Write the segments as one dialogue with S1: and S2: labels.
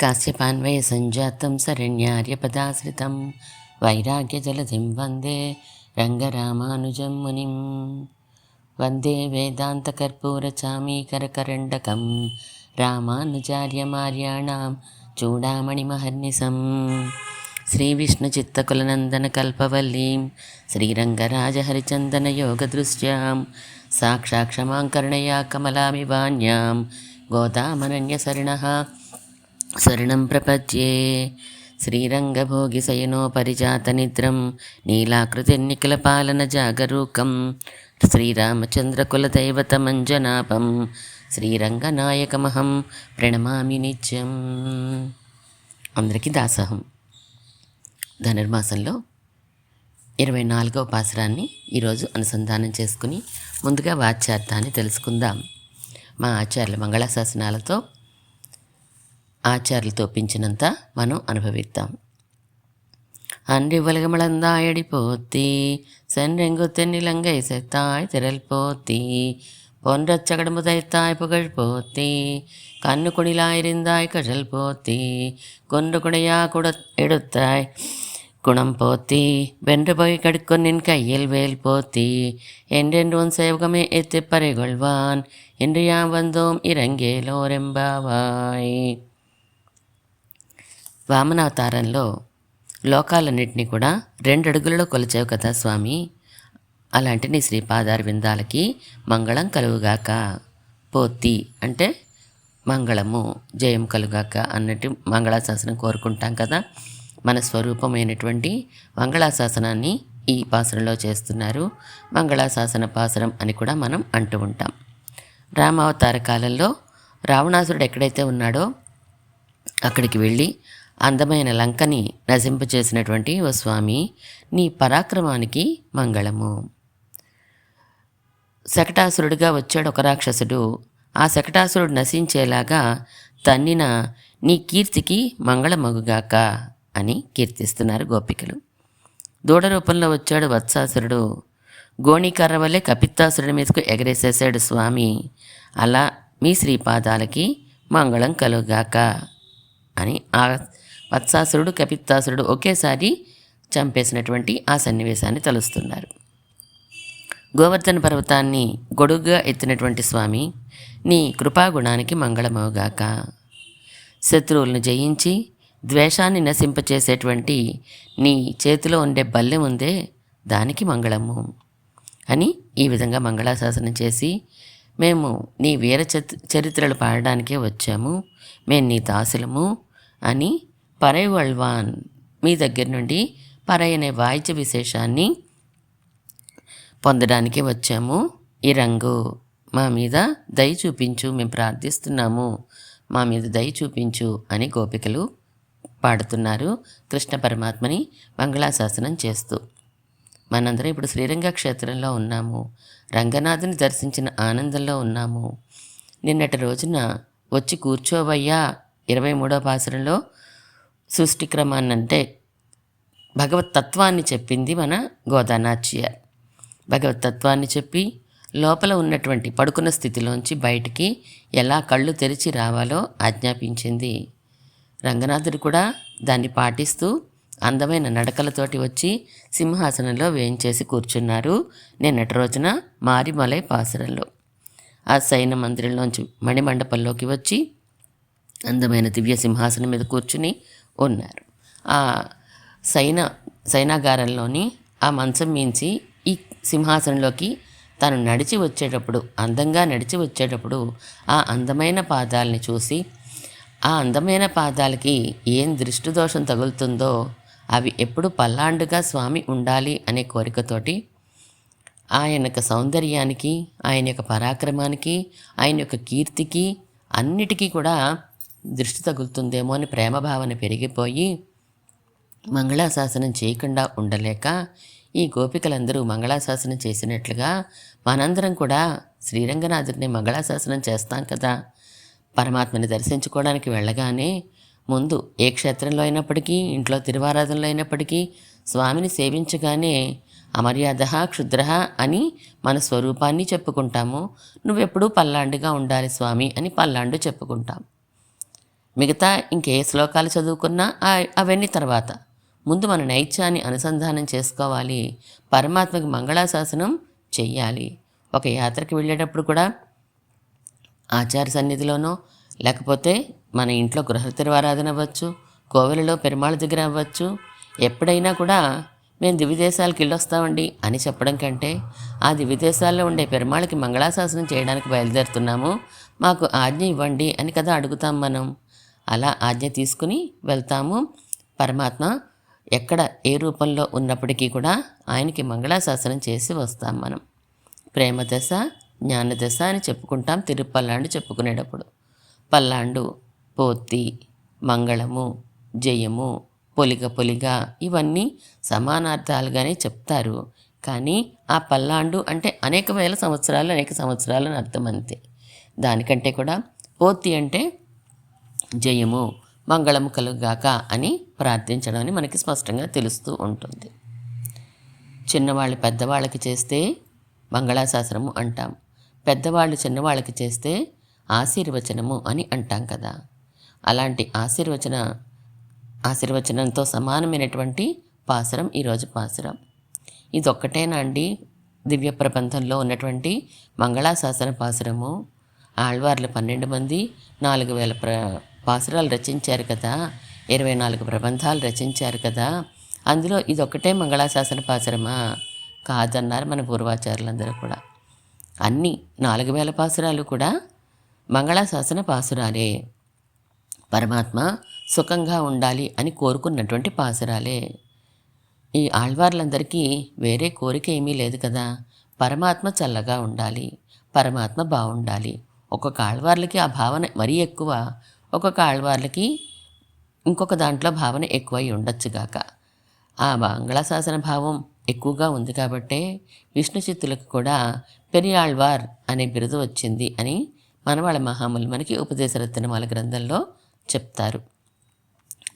S1: కాశ్యపాన్వయ సంజాతం శరణ్యార్యపదాశ్రితం వైరాగ్యజలధిం వందే రంగరామానుజం మునిం. వందే వేదాంతకర్పూరచామీకరకరండకం రామానుజార్యమార్యాణాం చూడామణిమహర్నిశం. శ్రీవిష్ణుచిత్తకులనందనకల్పవల్లీం శ్రీరంగరాజహరిచందనయోగదృశ్యాం సాక్షాత్ క్షమాం కరుణయా కమలామివాన్యాం గోదామనన్యశరణః శరణం ప్రపద్యే. శ్రీరంగభోగిశయనోపరిజాతనిద్రం నీలాకృతిర్నిఖిలపాలనజాగరూకం శ్రీరామచంద్రకులదైవతమంజనాపం శ్రీరంగనాయకమహం ప్రణమామి నిత్యం. అందరికీ దాసోహం. ధనుర్మాసంలో 24వ పాసురాన్ని ఈరోజు అనుసంధానం చేసుకుని ముందుగా వాచ్యార్థాన్ని తెలుసుకుందాం. మా ఆచార్యుల మంగళాశాసనాలతో ఆచార్యులతో పించినంత మనం అనుభవిద్దాం. அன்றி உலகமளந்தாயடி போத்தி சென்றெங்கு தென்னிலங்கை செத்தாய் திரள் போத்தி பொன்றச் சகடமுதைத்தாய் புகழ் போத்தி கண்ணு குணிலாயிருந்தாய் கழல் போத்தி கொன்று குணையா குட எடுத்தாய் குணம் போத்தி வென்று போய் கடுக்கொன்னின் கையில் வேல் போத்தி என்றென்று உன் சேவகமே எத்து பறைகொள்வான் என்று யாம் வந்தோம் இறங்கேலோరెంబావాయ్. వామనావతారంలో లోకాలన్నింటినీ కూడా 2 అడుగులలో కొలిచావు కదా స్వామి. అలాంటి నీ శ్రీపాదార విందాలకి మంగళం కలుగుగాక. పోతి అంటే మంగళము, జయం కలుగాక అన్నట్టు మంగళాశాసనం కోరుకుంటాం కదా. మన స్వరూపమైనటువంటి మంగళాశాసనాన్ని ఈ పాసురంలో చేస్తున్నారు. మంగళాశాసన పాసురం అని కూడా మనం అంటూ ఉంటాం. రామావతార కాలంలో రావణాసురుడు ఎక్కడైతే ఉన్నాడో అక్కడికి వెళ్ళి అందమైన లంకని నశింపచేసినటువంటి ఓ స్వామి, నీ పరాక్రమానికి మంగళము. శకటాసురుడిగా వచ్చాడు ఒక రాక్షసుడు. ఆ శకటాసురుడు నశించేలాగా తన్నిన నీ కీర్తికి మంగళమగుగాక అని కీర్తిస్తున్నారు గోపికలు. దూడ రూపంలో వచ్చాడు వత్సాసురుడు. గోణీకర్ర వల్లే కపిత్తాసురుడి మీదకు ఎగరేసేసాడు స్వామి. అలా మీ శ్రీపాదాలకి మంగళం కలుగాక అని ఆ వత్సాసురుడు కపిత్తాసురుడు ఒకేసారి చంపేసినటువంటి ఆ సన్నివేశాన్ని తలుస్తున్నారు. గోవర్ధన పర్వతాన్ని గొడుగుగా ఎత్తినటువంటి స్వామి, నీ కృపాగుణానికి మంగళమవుగాక. శత్రువులను జయించి ద్వేషాన్ని నశింపచేసేటువంటి నీ చేతిలో ఉండే బల్లెం ఉందే, దానికి మంగళము అని ఈ విధంగా మంగళాశాసనం చేసి, మేము నీ వీర చరిత్రలు పాడడానికే వచ్చాము, మేము నీ దాసులము అని పరైవల్వాన్, మీ దగ్గర నుండి పరై అనే వాయిద్య విశేషాన్ని పొందడానికి వచ్చాము. ఈ రంగు మా మీద దయ చూపించు, మేము ప్రార్థిస్తున్నాము, మా మీద దయ చూపించు అని గోపికలు పాడుతున్నారు కృష్ణ పరమాత్మని మంగళాశాసనం చేస్తూ. మనందరం ఇప్పుడు శ్రీరంగ క్షేత్రంలో ఉన్నాము. రంగనాథుని దర్శించిన ఆనందంలో ఉన్నాము. నిన్నటి రోజున వచ్చి కూర్చోవయ్యా 23వ పాసురంలో సృష్టి క్రమాన్ని అంటే భగవత్ తత్వాన్ని చెప్పింది మన గోదానాచ్య. భగవత్ తత్వాన్ని చెప్పి లోపల ఉన్నటువంటి పడుకున్న స్థితిలోంచి బయటికి ఎలా కళ్ళు తెరిచి రావాలో ఆజ్ఞాపించింది. రంగనాథుడు కూడా దాన్ని పాటిస్తూ అందమైన నడకలతోటి వచ్చి సింహాసనంలో వేయించేసి కూర్చున్నారు నిన్నటి రోజున మారిమలై పాసురంలో. ఆ సైన మందిరంలోంచి మణిమండపంలోకి వచ్చి అందమైన దివ్య సింహాసనం మీద కూర్చుని ఉన్నారు. ఆ సైనాగారంలోని ఆ మంచం మించి ఈ సింహాసనంలోకి తను నడిచి వచ్చేటప్పుడు, అందంగా నడిచి వచ్చేటప్పుడు ఆ అందమైన పాదాలని చూసి, ఆ అందమైన పాదాలకి ఏం దృష్టి దోషం తగులుతుందో అవి ఎప్పుడు పల్లాండుగా స్వామి ఉండాలి అనే కోరికతోటి ఆయన యొక్క సౌందర్యానికి, ఆయన యొక్క పరాక్రమానికి, ఆయన యొక్క కీర్తికి అన్నిటికీ కూడా దృష్టి తగులుతుందేమో అని ప్రేమభావన పెరిగిపోయి మంగళాశాసనం చేయకుండా ఉండలేక ఈ గోపికలందరూ మంగళాశాసనం చేసినట్లుగా మనందరం కూడా శ్రీరంగనాథుడిని మంగళాశాసనం చేస్తాం కదా. పరమాత్మని దర్శించుకోవడానికి వెళ్ళగానే ముందు ఏ క్షేత్రంలో అయినప్పటికీ, ఇంట్లో తిరువారాధనలో అయినప్పటికీ స్వామిని సేవించగానే అమర్యాద క్షుద్ర అని మన స్వరూపాన్ని చెప్పుకుంటాము. నువ్వెప్పుడూ పల్లాండుగా ఉండాలి స్వామి అని పల్లాండు చెప్పుకుంటాం. మిగతా ఇంకే శ్లోకాలు చదువుకున్నా అవన్నీ తర్వాత. ముందు మన నైత్యాన్ని అనుసంధానం చేసుకోవాలి. పరమాత్మకి మంగళాశాసనం చెయ్యాలి. ఒక యాత్రకి వెళ్ళేటప్పుడు కూడా ఆచార్య సన్నిధిలోనో, లేకపోతే మన ఇంట్లో గృహ తిరువారాధన అవ్వచ్చు, కోవెలలో పెరుమాళ్ దగ్గర అవ్వచ్చు, ఎప్పుడైనా కూడా మేము దివ్యదేశాలకు వెళ్ళొస్తామండి అని చెప్పడం కంటే, ఆ దివ్యదేశాల్లో ఉండే పెరుమాళకి మంగళాశాసనం చేయడానికి బయలుదేరుతున్నాము, మాకు ఆజ్ఞ ఇవ్వండి అని కదా అడుగుతాం మనం. అలా ఆజ్ఞ తీసుకుని వెళ్తాము. పరమాత్మ ఎక్కడ ఏ రూపంలో ఉన్నప్పటికీ కూడా ఆయనకి మంగళాశాసనం చేసి వస్తాం మనం. ప్రేమదశ, జ్ఞానదశ అని చెప్పుకుంటాం తిరుపల్లాండు చెప్పుకునేటప్పుడు. పల్లాండు పోతి, మంగళము, జయము, పొలిగ ఇవన్నీ సమానార్థాలుగానే చెప్తారు. కానీ ఆ పల్లాండు అంటే అనేక వేల సంవత్సరాలు, అనేక సంవత్సరాలు అని అర్థం అంతే. దానికంటే కూడా పోతి అంటే జయము, మంగళము కలుగాక అని ప్రార్థించడం అని మనకి స్పష్టంగా తెలుస్తూ ఉంటుంది. చిన్నవాళ్ళు పెద్దవాళ్ళకి చేస్తే మంగళాశాసనము అంటాం, పెద్దవాళ్ళు చిన్నవాళ్ళకి చేస్తే ఆశీర్వచనము అని అంటాం కదా. అలాంటి ఆశీర్వచనంతో సమానమైనటువంటి పాసురం ఈరోజు పాసురం. ఇదొక్కటేనా అండి దివ్య ప్రబంధంలో ఉన్నటువంటి మంగళాశాసన పాసురము? ఆళ్వార్లు 12 మంది 4000 పాసురాలు రచించారు కదా, 24 ప్రబంధాలు రచించారు కదా. అందులో ఇదొక్కటే మంగళాశాసన పాసురమా? కాదన్నారు మన పూర్వాచారులందరూ కూడా. అన్ని 4000 పాసురాలు కూడా మంగళాశాసన పాసురాలే. పరమాత్మ సుఖంగా ఉండాలి అని కోరుకున్నటువంటి పాసురాలే. ఈ ఆళ్వార్లందరికీ వేరే కోరిక ఏమీ లేదు కదా. పరమాత్మ చల్లగా ఉండాలి, పరమాత్మ బాగుండాలి. ఒక్కొక్క ఆళ్వార్లకి ఆ భావన మరీ ఎక్కువ, ఒక్కొక్క ఆళ్వార్లకి ఇంకొక దాంట్లో భావన ఎక్కువై ఉండొచ్చుగాక. ఆ మంగళాశాసన భావం ఎక్కువగా ఉంది కాబట్టే విష్ణు చిత్తులకు కూడా పెరియాళ్వార్ అనే బిరుదు వచ్చింది అని మనవాళ్ళ మహాములు మనకి ఉపదేశరత్నమాల గ్రంథంలో చెప్తారు.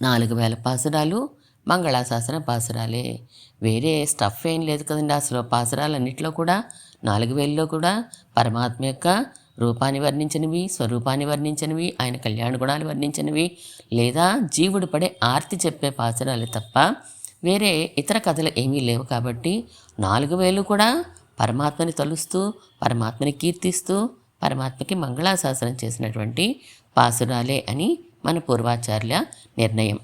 S1: 4000 పాసురాలు మంగళాశాసన పాసురాలే. వేరే స్టఫ్ ఏం లేదు కదండి. అసలు పాసురాలన్నింటిలో కూడా 4000లో కూడా పరమాత్మ యొక్క రూపాన్ని వర్ణించినవి, స్వరూపాన్ని వర్ణించినవి, ఆయన కళ్యాణ గుణాలు వర్ణించినవి, లేదా జీవుడు పడే ఆర్తి చెప్పే పాసురాలు తప్ప వేరే ఇతర కథలు ఏమీ లేవు. కాబట్టి 4000 కూడా పరమాత్మని తలుస్తూ, పరమాత్మని కీర్తిస్తూ, పరమాత్మకి మంగళాశాసనం చేసినటువంటి పాసురాలే అని మన పూర్వాచార్యుల నిర్ణయం.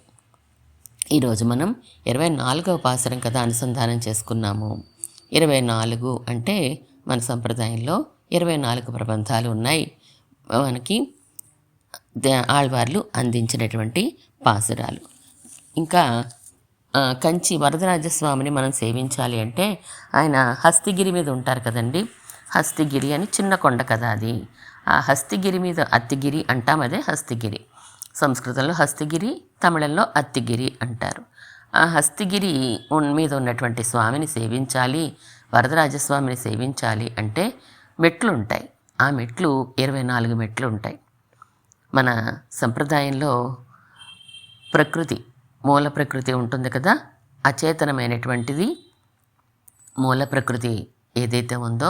S1: ఈరోజు మనం 24వ పాసురం కథ అనుసంధానం చేసుకున్నాము. 24 అంటే మన సంప్రదాయంలో 24 ప్రబంధాలు ఉన్నాయి మనకి, ఆళ్వార్లు అందించినటువంటి పాసురాలు. ఇంకా కంచి వరదరాజస్వామిని మనం సేవించాలి అంటే ఆయన హస్తిగిరి మీద ఉంటారు కదండి. హస్తిగిరి అని చిన్న కొండ కదా అది. ఆ హస్తిగిరి మీద, అత్తిగిరి అంటాం, అదే హస్తిగిరి. సంస్కృతంలో హస్తిగిరి, తమిళంలో అత్తిగిరి అంటారు. ఆ హస్తిగిరి మీద ఉన్నటువంటి స్వామిని సేవించాలి, వరదరాజస్వామిని సేవించాలి అంటే మెట్లు ఉంటాయి. ఆ మెట్లు 24 మెట్లు ఉంటాయి. మన సంప్రదాయంలో ప్రకృతి, మూల ప్రకృతి ఉంటుంది కదా, అచేతనమైనటువంటిది మూల ప్రకృతి ఏదైతే ఉందో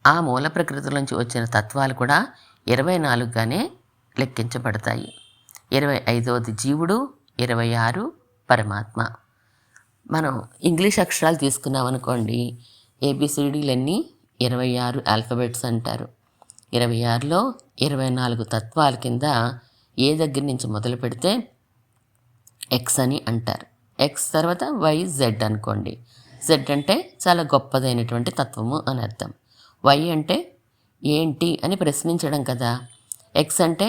S1: ఆ మూల ప్రకృతి నుంచి వచ్చిన తత్వాలు కూడా 24గానే లెక్కించబడతాయి. 25వది జీవుడు, 26 పరమాత్మ. మనం ఇంగ్లీష్ అక్షరాలు తీసుకున్నాం అనుకోండి, ABCDలన్నీ 26 ఆల్ఫబెట్స్ అంటారు. 26లో 24 తత్వాల కింద ఏ దగ్గర నుంచి మొదలు పెడితే ఎక్స్ అని అంటారు. ఎక్స్ తర్వాత YZ అనుకోండి. Z అంటే చాలా గొప్పదైనటువంటి తత్వము అని అర్థం. Y అంటే ఏంటి అని ప్రశ్నించడం కదా. ఎక్స్ అంటే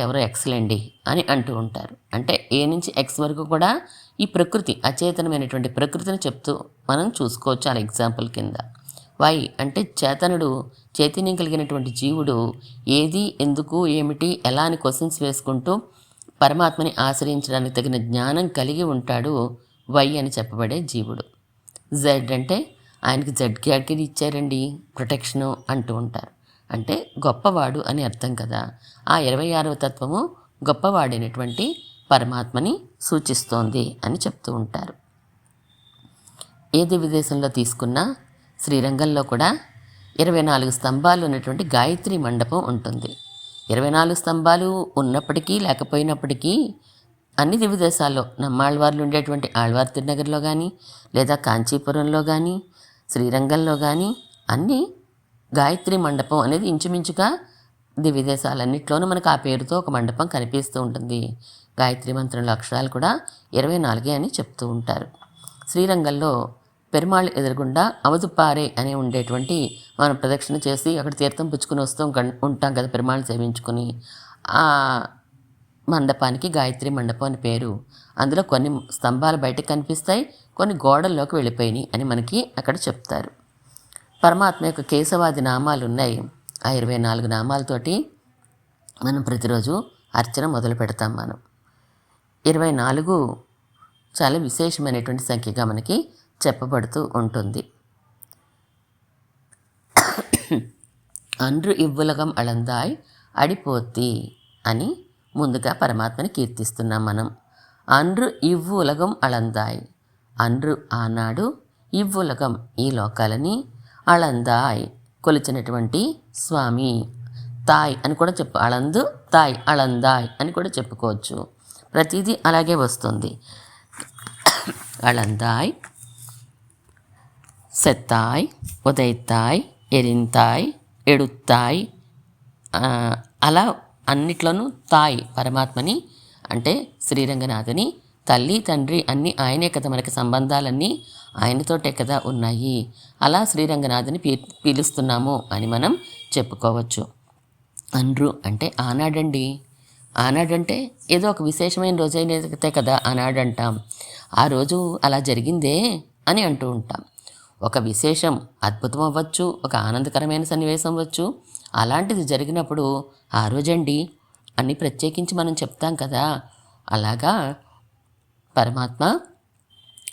S1: ఎవరో ఎక్స్లేండి అని అంటూ ఉంటారు. అంటే ఏ నుంచి ఎక్స్ వరకు కూడా ఈ ప్రకృతి, అచేతనమైనటువంటి ప్రకృతిని చెప్తూ మనం చూసుకోవచ్చు అలా ఎగ్జాంపుల్ కింద. Y అంటే చేతనుడు, చైతన్యం కలిగినటువంటి జీవుడు ఏది, ఎందుకు, ఏమిటి, ఎలా అని క్వశ్చన్స్ వేసుకుంటూ పరమాత్మని ఆశ్రయించడానికి తగిన జ్ఞానం కలిగి ఉంటాడు Y అని చెప్పబడే జీవుడు. Z అంటే ఆయనకి Z కేటగిరీ ఇచ్చారండి, ప్రొటెక్షను అంటూ ఉంటారు. అంటే గొప్పవాడు అని అర్థం కదా. ఆ 26వ తత్వము గొప్పవాడైనటువంటి పరమాత్మని సూచిస్తోంది అని చెప్తూ ఉంటారు. ఏ దివ్యదేశంలో తీసుకున్నా శ్రీరంగంలో కూడా 24 స్తంభాలు ఉన్నటువంటి గాయత్రి మండపం ఉంటుంది. 24 స్తంభాలు ఉన్నప్పటికీ లేకపోయినప్పటికీ అన్ని దివ్య దేశాల్లో నమ్మాళ్ళవార్లు ఉండేటువంటి ఆళ్వార్ తిరునగర్లో కానీ లేదా కాంచీపురంలో కానీ శ్రీరంగంలో కానీ అన్నీ గాయత్రి మండపం అనేది ఇంచుమించుగా దివ్య దేశాలన్నింటిలోనూ మనకు ఆ పేరుతో ఒక మండపం కనిపిస్తూ ఉంటుంది. గాయత్రి మంత్రంలో అక్షరాలు కూడా 24 అని చెప్తూ ఉంటారు. శ్రీరంగంలో పెరుమాళ్ ఎదురుగుండా అవధుపారే అని ఉండేటువంటి మనం ప్రదక్షిణ చేసి అక్కడ తీర్థం పుచ్చుకుని వస్తూ ఉంటాం కదా, పెరుమాళ్ సేవించుకుని. ఆ మండపానికి గాయత్రి మండపం అని పేరు. అందులో కొన్ని స్తంభాలు బయటకు కనిపిస్తాయి, కొన్ని గోడల్లోకి వెళ్ళిపోయినాయి అని మనకి అక్కడ చెప్తారు. పరమాత్మ యొక్క కేశవాది నామాలు ఉన్నాయి. ఆ 24 నామాలతోటి మనం ప్రతిరోజు అర్చన మొదలు పెడతాం. మనం 24 చాలా విశేషమైనటువంటి సంఖ్యగా మనకి చెప్పబడుతూ ఉంటుంది. అండ్రు ఇవ్వులగం అళందాయ్ అడిపోతి అని ముందుగా పరమాత్మని కీర్తిస్తున్నాం మనం. అండ్రు ఇవ్వులగం అళందాయ్, అండ్రు ఆనాడు, ఇవ్వులగం ఈ లోకాలని, అళందాయ్ కొలిచినటువంటి స్వామి. తాయ్ అని కూడా అళందు తాయ్, అళందాయ్ అని కూడా చెప్పుకోవచ్చు. ప్రతిదీ అలాగే వస్తుంది. అళందాయ్, సెత్తాయ్, ఉదయత్తాయ్, ఎరింతాయ్, ఎడుత్తాయ్, అలా అన్నిట్లోనూ తాయ్ పరమాత్మని అంటే శ్రీరంగనాథుని తల్లి తండ్రి అన్నీ ఆయనే కదా, మనకి సంబంధాలన్నీ ఆయనతోటే కదా ఉన్నాయి. అలా శ్రీరంగనాథుని పిలుస్తున్నాము అని మనం చెప్పుకోవచ్చు. అండ్రు అంటే ఆనాడండి. ఆనాడంటే ఏదో ఒక విశేషమైన రోజైతే కదా ఆనాడంటాం. ఆ రోజు అలా జరిగిందే అని అంటూ ఉంటాం. ఒక విశేషం అద్భుతం అవ్వచ్చు, ఒక ఆనందకరమైన సన్నివేశం అవ్వచ్చు. అలాంటిది జరిగినప్పుడు ఆ రోజండి అని ప్రత్యేకించి మనం చెప్తాం కదా. అలాగా పరమాత్మ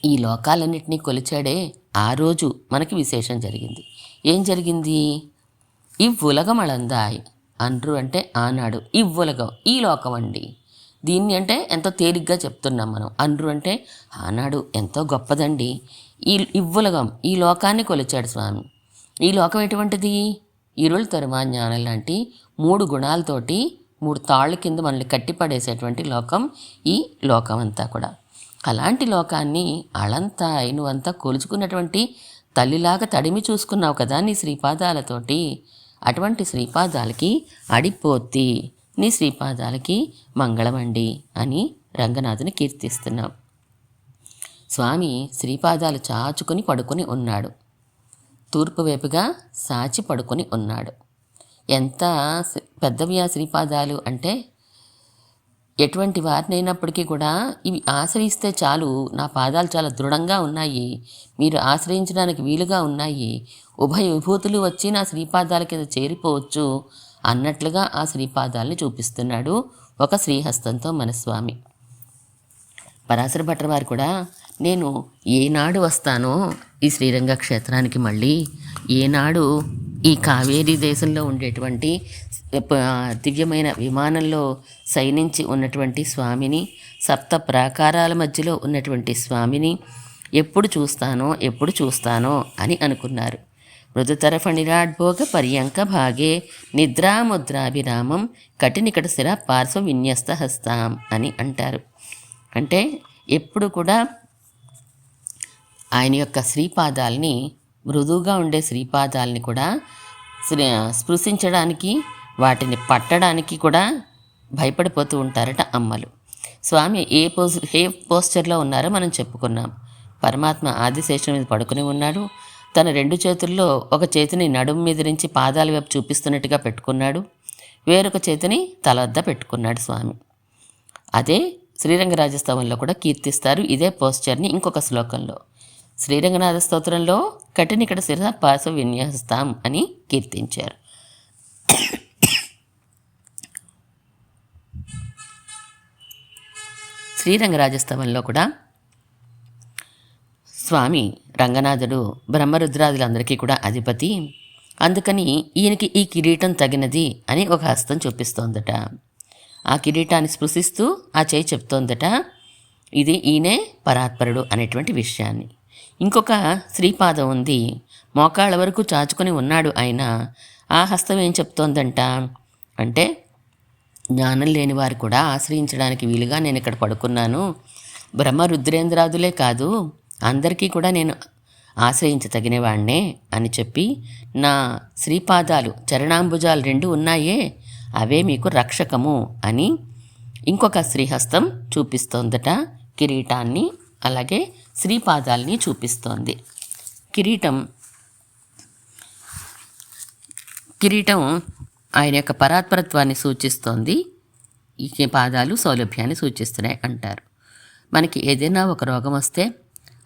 S1: ఈ లోకాలన్నింటినీ కొలిచాడే, ఆ రోజు మనకి విశేషం జరిగింది. ఏం జరిగింది? ఇవ్వులగం అళందాయ్. అండ్రు అంటే ఆనాడు, ఇవ్వులగం ఈ లోకం అండి. దీన్ని అంటే ఎంతో తేలిగ్గా చెప్తున్నాం మనం. అండ్రు అంటే ఆనాడు ఎంతో గొప్పదండి. ఈ ఇవ్వులగం ఈ లోకాన్ని కొలిచాడు స్వామి. ఈ లోకం ఎటువంటిది? ఇరుళ్ తరుమా జ్ఞానం లాంటి 3 గుణాలతోటి 3 తాళ్ళ కింద మనల్ని కట్టిపడేసేటువంటి లోకం ఈ లోకం అంతా కూడా. అలాంటి లోకాన్ని అళంతా నువ్వంతా కొలుచుకున్నటువంటి తల్లిలాగా తడిమి చూసుకున్నావు కదా నీ శ్రీపాదాలతోటి. అటువంటి శ్రీపాదాలకి అడిపోతి, నీ శ్రీపాదాలకి మంగళమండి అని రంగనాథుని కీర్తిస్తున్నాం. స్వామి శ్రీపాదాలు చాచుకొని పడుకొని ఉన్నాడు. తూర్పు వైపుగా సాచి పడుకొని ఉన్నాడు. ఎంత పెద్దవి ఆ శ్రీపాదాలు అంటే, ఎటువంటి వారినైనప్పటికీ కూడా ఇవి ఆశ్రయిస్తే చాలు, నా పాదాలు చాలా దృఢంగా ఉన్నాయి, మీరు ఆశ్రయించడానికి వీలుగా ఉన్నాయి, ఉభయ విభూతులు వచ్చి నా శ్రీపాదాల కింద చేరిపోవచ్చు అన్నట్లుగా ఆ శ్రీపాదాలని చూపిస్తున్నాడు ఒక శ్రీహస్తంతో మన స్వామి. పరాశర భట్టర్ వారు కూడా, నేను ఏనాడు వస్తానో ఈ శ్రీరంగ క్షేత్రానికి, మళ్ళీ ఏనాడు ఈ కావేరీ దేశంలో ఉండేటువంటి దివ్యమైన విమానంలో శయనించి ఉన్నటువంటి స్వామిని, సప్త ప్రాకారాల మధ్యలో ఉన్నటువంటి స్వామిని ఎప్పుడు చూస్తానో అని అనుకున్నారు. మృదుతర ఫణిరాడ్భోగ పర్యంక భాగే నిద్రాముద్రాభిరామం కటినికట శిర పార్శ్వ విన్యస్త హస్తాం అని అంటారు. అంటే ఎప్పుడు కూడా ఆయన యొక్క శ్రీపాదాలని, మృదువుగా ఉండే శ్రీపాదాలని కూడా స్పృశించడానికి, వాటిని పట్టడానికి కూడా భయపడిపోతూ ఉంటారట అమ్మలు. స్వామి ఏ పోస్చర్లో ఉన్నారో మనం చెప్పుకున్నాం. పరమాత్మ ఆదిశేషం మీద పడుకుని ఉన్నాడు. తన 2 చేతుల్లో ఒక చేతిని నడుము మీద నుంచి పాదాల వైపు చూపిస్తున్నట్టుగా పెట్టుకున్నాడు, వేరొక చేతిని తల వద్ద పెట్టుకున్నాడు స్వామి. అదే శ్రీరంగరాజస్తవంలో కూడా కీర్తిస్తారు ఇదే పోస్చర్ని ఇంకొక శ్లోకంలో. శ్రీరంగనాథ స్తోత్రంలో కటినికట శిర పార్శ్వ విన్యస్తాం అని కీర్తించారు. శ్రీరంగరాజస్తవంలో కూడా స్వామి రంగనాథుడు బ్రహ్మరుద్రాదులందరికీ కూడా అధిపతి, అందుకని ఈయనకి ఈ కిరీటం తగినది అని ఒక హస్తం చూపిస్తోందట. ఆ కిరీటాన్ని స్పృశిస్తూ ఆ చేయి చెప్తోందట, ఇది ఈయనే పరాత్పరుడు అనేటువంటి విషయాన్ని. ఇంకొక శ్రీపాదం ఉంది, మోకాళ్ళ వరకు చాచుకొని ఉన్నాడు ఆయన. ఆ హస్తం ఏం చెప్తోందంట అంటే, జ్ఞానం లేని వారు కూడా ఆశ్రయించడానికి వీలుగా నేను ఇక్కడ పడుకున్నాను. బ్రహ్మ రుద్రేంద్రాదులే కాదు, అందరికీ కూడా నేను ఆశ్రయించతగినవాణ్ణే అని చెప్పి, నా శ్రీపాదాలు చరణాంబుజాలు 2 ఉన్నాయే, అవే మీకు రక్షకము అని ఇంకొక శ్రీహస్తం చూపిస్తోందట. కిరీటాన్ని అలాగే శ్రీపాదాలని చూపిస్తోంది. కిరీటం ఆయన యొక్క పరాత్పరత్వాన్ని సూచిస్తోంది. ఈ పాదాలు సౌలభ్యాన్ని సూచిస్తున్నాయి అంటారు. మనకి ఏదైనా ఒక రోగం వస్తే